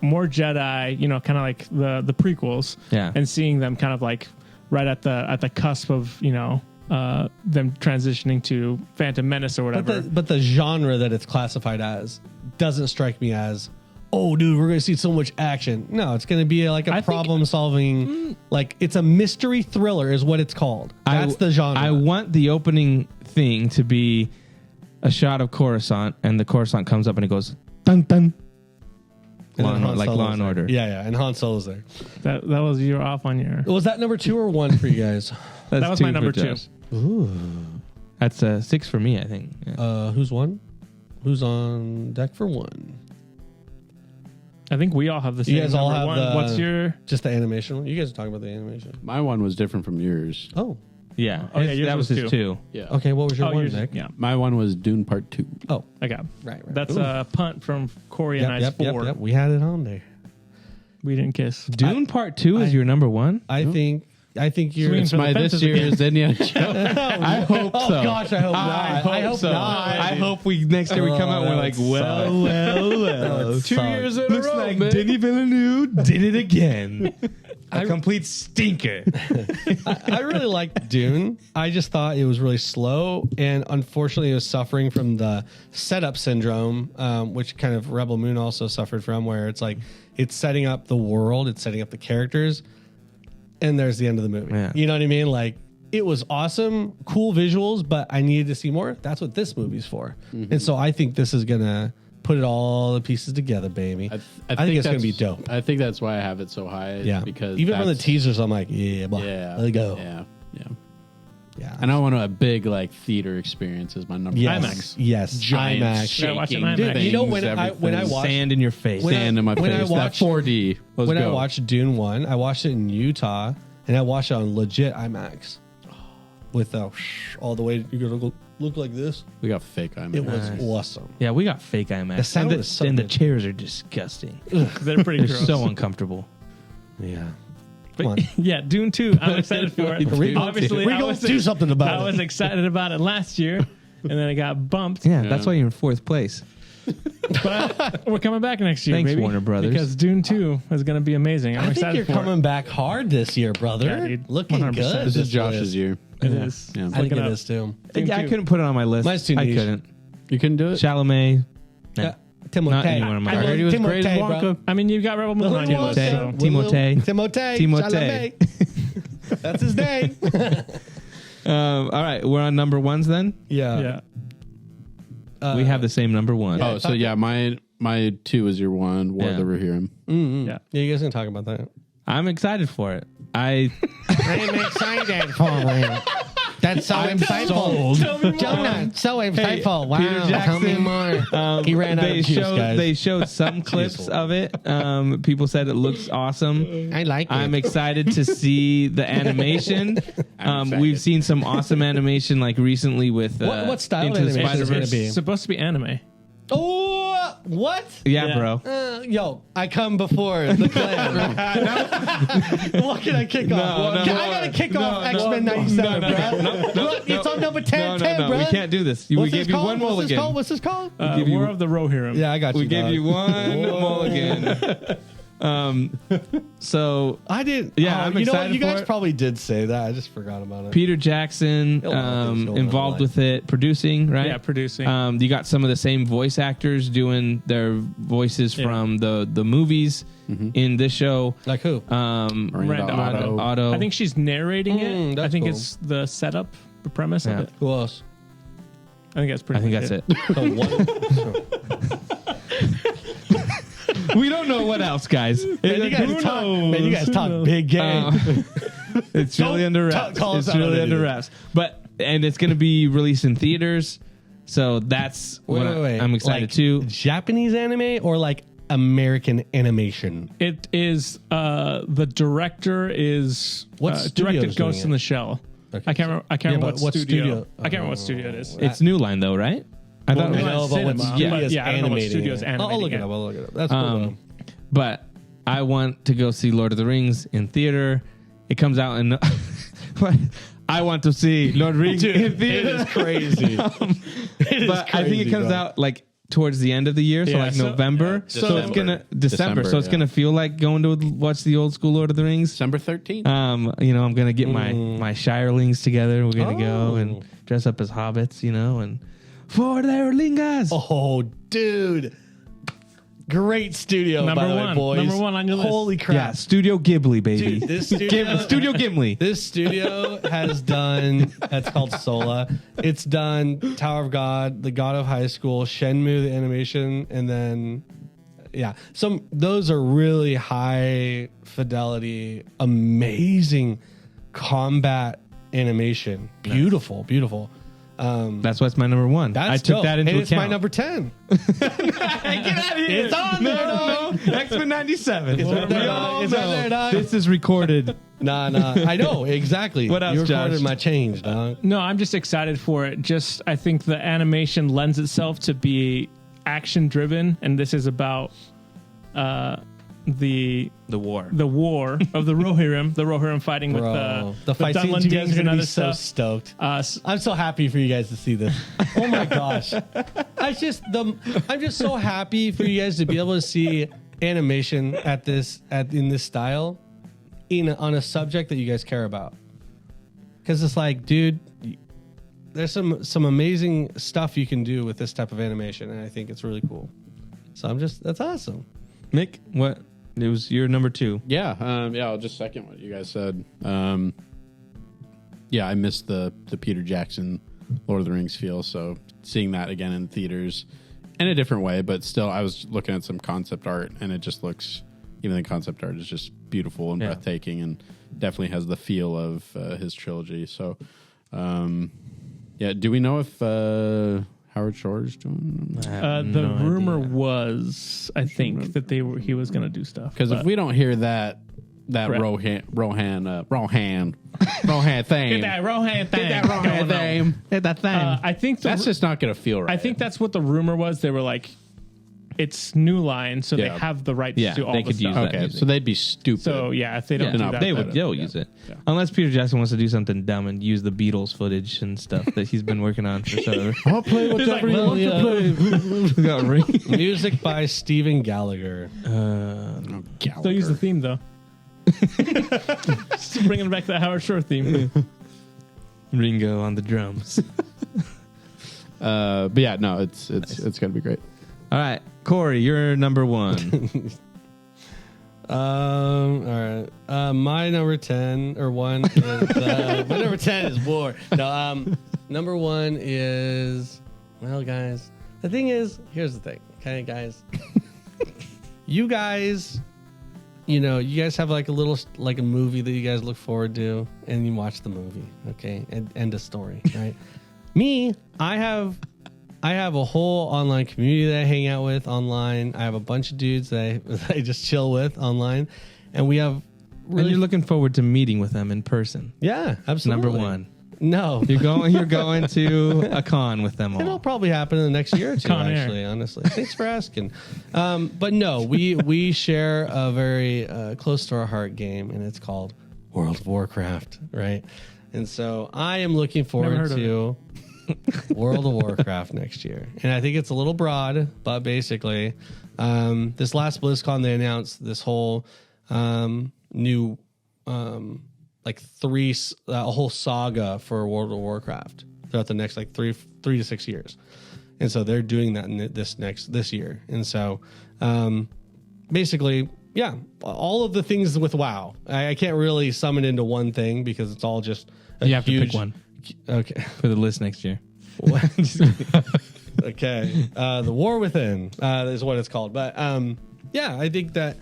Jedi, kind of like the prequels, and seeing them kind of like right at the cusp of them transitioning to Phantom Menace or whatever. But the genre that it's classified as doesn't strike me as, dude, we're going to see so much action. No, it's going to be like a problem-solving, like it's a mystery thriller is what it's called. That's the genre. I want the opening thing to be a shot of Coruscant, and the Coruscant comes up and it goes, dun, dun. Like Law and Order. Yeah, and Han Solo's there. That was, you're off on your... Was that number 2 or 1 for you guys? That was my number 2. Ooh. That's 6 for me, I think. Yeah. Who's 1? Who's on deck for 1? I think we all have the same. You guys all have one. What's your... Just the animation one? You guys are talking about the animation. My one was different from yours. Oh. Yeah. That was his 2. Yeah. Okay, what was your one, Nick? Yeah. My one was Dune Part 2. Oh. Okay. Right. That's a punt from Corey and I's 4. Yep. We had it on there. We didn't kiss. Dune Part 2 is your number 1? I think you're... It's my this year's Indiana Jones. I hope so. Oh, gosh, I hope not. I hope so. I hope next year we come out and we're like, well. 2 years in a Looks row, like man. Denis Villeneuve did it again. A complete stinker. I really liked Dune. I just thought it was really slow, and unfortunately, it was suffering from the setup syndrome, which kind of Rebel Moon also suffered from, where it's like it's setting up the world, it's setting up the characters, and there's the end of the movie. Yeah. You know what I mean? Like, it was awesome, cool visuals, but I needed to see more. That's what this movie's for. Mm-hmm. And so I think this is gonna put it all the pieces together, baby. I think it's gonna be dope. I think that's why I have it so high. Yeah, because even from the teasers, I'm like, let it go. Yeah. And I want a big like theater experience as my number. IMAX. Yes, giant IMAX. shaking IMAX. things, You know, when I watched Sand in your face. sand in my when face. I watched- that 4D. Let's go. I watched Dune 1, I watched it in Utah, and I watched it on legit IMAX with all the way. You're gonna look like this. We got fake IMAX. It was awesome. Yeah, we got fake IMAX. The sound and is so and the good. chairs are disgusting. They're pretty They're gross. so uncomfortable. Yeah. But Come on. yeah, Dune 2. I'm excited for it. We Obviously, gonna do something about I it. was excited about it last year, and then it got bumped. Yeah, that's why you're in 4th place. But we're coming back next year, Thanks, baby. Warner Brothers. Because Dune 2 is going to be amazing. I'm I think excited you're for coming back hard this year, brother. Yeah, dude. Looking 100%. good. This is Josh's year. it. It is. Yeah. I think it is too. Dune I 2. couldn't put it on my list. Mine's too I niche. couldn't. You couldn't do it? Chalamet. Timothée. Not any one of I mine. heard he was great as Timothée, bro. Wonka. I mean, you've got Rebel Moon on your list. Timothée. So. Timothée. Timothée. Chalamet. That's his name. All right, we're on number ones then. Yeah. We have the same number one. Oh, so yeah, my 2 is your 1. War of the Rohirrim. Yeah. Yeah, you guys can talk about that. I'm excited for it. I'm excited for it. That's so insightful. Jonah, so insightful. Wow. Peter Jackson, Tell me more. He ran out of juice, guys. They showed some clips of it. People said it looks awesome. I like it. I'm excited to see the animation. We've seen some awesome animation like recently with What style Into the animation is it Spider-Verse. gonna be? It's supposed to be anime. Oh, what? Yeah, Yeah. bro. Yo, I come before the clan. What can I kick off? I gotta kick off X-Men 97, bro. Look, it's on number 10, bro. We can't do this. We gave you one mulligan. What's this called? give you- War of the Rohirrim. Yeah, I got you. We gave dog. you one mulligan. So I didn't. Yeah, I'm you know what? excited You guys for it. probably did say that. I just forgot about it. Peter Jackson A lot of things going on involved in life. with it, producing, right? Yeah, producing. You got some of the same voice actors doing their voices Yeah. from the movies in this show. Like who? Miranda Otto. Otto. I think she's narrating it. that's I think cool. it's the setup, the premise Yeah. of it. Who else? I think that's pretty. I think much that's it. The one. We don't know what else, guys. Man, you guys talk big game. It's really under wraps. call us It's out on really it under either. wraps. And it's going to be released in theaters. So that's what I'm excited like too. Japanese anime or like American animation? It is the director is What studio's directed Ghost doing in it? the Shell. Okay. I can't remember. I can't Yeah, remember but what what studio. studio? I can't remember what studio it is. It's New Line though, right? I thought. I Well, know about what Cinema, studio but is yeah, I don't know what animating studio's it. animating I'll look it it. up. I'll look it up. That's cool. But I want to go see Lord of the Rings in theater. It comes out in. I want to see Lord of the Rings in theater. It is crazy. But I think it comes out like towards the end of the year, so Yeah, like so- November. yeah, So it's gonna December. So it's yeah. gonna feel like going to watch the old school Lord of the Rings. December 13th. I'm gonna get my Shirelings together. We're gonna go Oh. and dress up as hobbits, and for their lingas. Oh, dude. Great studio, Number by the way, one. boys. Number one on your list. Holy crap. Yeah, Studio Ghibli, baby. Dude, this studio, Studio Gimli. this studio has done, that's called Sola. It's done Tower of God, The God of High School, Shenmue, the animation, and then, yeah. Those are really high fidelity, amazing combat animation. Beautiful, beautiful. That's what's my number one. That's I took dope. that into and account. it's my number 10. Get out of here. It's on there, dog. No. X-Men 97. It's right there, We dog. all It's right know there, dog. This is recorded. Nah. I know, exactly. What else, You recorded Josh? my change, dog. No, I'm just excited for it. Just I think the animation lends itself to be action driven, and this is about the war. war of the Rohirrim fighting with the fight scenes, Dunlin you guys Dings are and gonna be other so stuff. stoked. S- I'm so happy for you guys to see this. Oh my gosh. I'm just so happy for you guys to be able to see animation in this style on a subject that you guys care about. Cuz it's like, dude, there's some amazing stuff you can do with this type of animation, and I think it's really cool. So that's awesome. Mick, what? It was your number 2. Yeah, I'll just second what you guys said. Yeah, I missed the Peter Jackson Lord of the Rings feel, so seeing that again in theaters in a different way, but still, I was looking at some concept art, and it just looks, even the concept art is just beautiful and breathtaking, and definitely has the feel of his trilogy. So, yeah, do we know if Howard Shore's doing? the rumor was, I think, that he was going to do stuff. Because if but- we don't hear that Correct. Rohan thing, Get that Rohan thing. that Rohan going on. thing, Hit that thing. I think that's just not gonna feel right. I think that's what the rumor was. They were like, it's New Line, so they Yeah. have the rights Yeah, to all they the could use stuff. that. okay. music. So they'd be stupid. So yeah, if they don't Yeah, do no, that, they'll use it. Yeah. Unless Peter Jackson wants to do something dumb and use the Beatles footage and stuff that he's been working on for so. I'll play whatever like, you want to play. We got Ring. Music by Steven Gallagher. Still use the theme though. Still bringing back that Howard Shore theme. Ringo on the drums. But yeah, no, it's gonna be great. All right, Corey, you're number one. All right. My number 10 or one is my number 10 is war. No, number one is, well, guys, the thing is, here's the thing. Okay, guys. You guys, you guys have like a little, like a movie that you guys look forward to, and you watch the movie. Okay. And end of story. Right. Me, I have a whole online community that I hang out with online. I have a bunch of dudes that I just chill with online, and we have. And you're looking forward to meeting with them in person. Yeah, absolutely. Number one. No, You're going to a con with them all. it'll probably happen in the next year or two. Con Air. Actually, honestly, thanks for asking. But no, we share a very close to our heart game, and it's called World of Warcraft, right? And so I am looking forward heard of to World of Warcraft next year. And I think it's a little broad, but basically, this last BlizzCon, they announced this whole new, like a whole saga for World of Warcraft throughout the next like three to 6 years. And so they're doing that in this year. And so, basically, yeah, all of the things with WoW, I can't really sum it into one thing because it's all just You have to pick one Okay. for the list next year. Okay. The War Within is what it's called. But yeah, I think that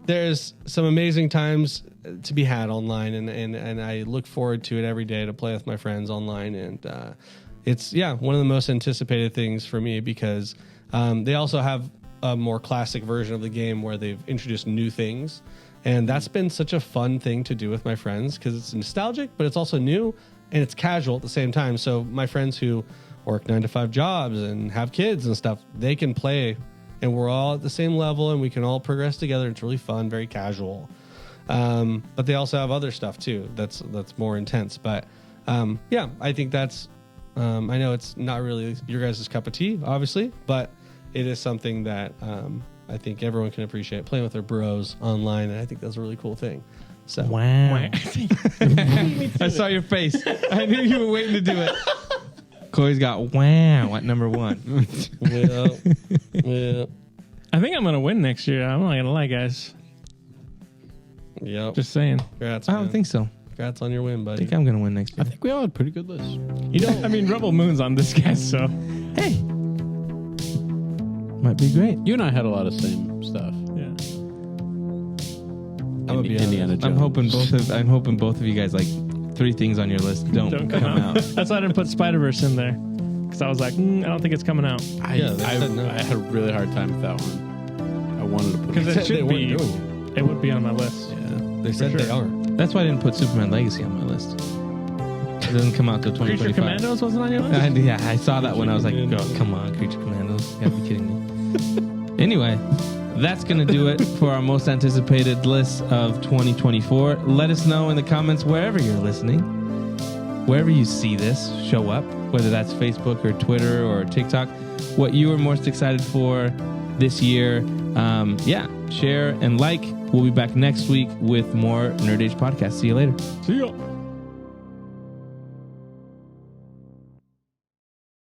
there's some amazing times to be had online, and I look forward to it every day to play with my friends online. And it's, one of the most anticipated things for me because they also have a more classic version of the game where they've introduced new things. And that's been such a fun thing to do with my friends because it's nostalgic, but it's also new and it's casual at the same time. So my friends who work 9-to-5 jobs and have kids and stuff, they can play and we're all at the same level and we can all progress together. It's really fun, very casual. But they also have other stuff too. That's more intense. But I think that's, I know it's not really your guys' cup of tea, obviously, but it is something that I think everyone can appreciate playing with their bros online. And I think that's a really cool thing. So Wow. I saw your face. I knew you were waiting to do it. Corey's got wow at number one. yeah. I think I'm gonna win next year. I'm not gonna lie, guys. Yep. Just saying. Congrats, I don't man. think so. Congrats on your win, I buddy. think I'm going to win next I year. think we all had pretty good lists. I mean, Rebel Moon's on this, guys. So Hey. Might be great. You and I had a lot of same stuff. yeah. I'm gonna be Indiana honest. Jones. I'm hoping both of you guys like 3 things on your list don't come out. That's why I didn't put Spider-Verse in there because I was like, I don't think it's coming out Yeah, they said no. I had a really hard time with that one. I wanted to put because it. it should they be. weren't doing It would be on my list. They said sure. they are. That's why I didn't put Superman Legacy on my list. It doesn't come out till Creature 2025. Commandos wasn't on your list. I saw that when I was like, oh, come on, Creature Commandos. You gotta be kidding me. Anyway, that's going to do it for our most anticipated list of 2024. Let us know in the comments wherever you're listening, wherever you see this show up, whether that's Facebook or Twitter or TikTok, what you are most excited for this year. Share and like. We'll be back next week with more Nerd Age Podcast. See you later. See ya.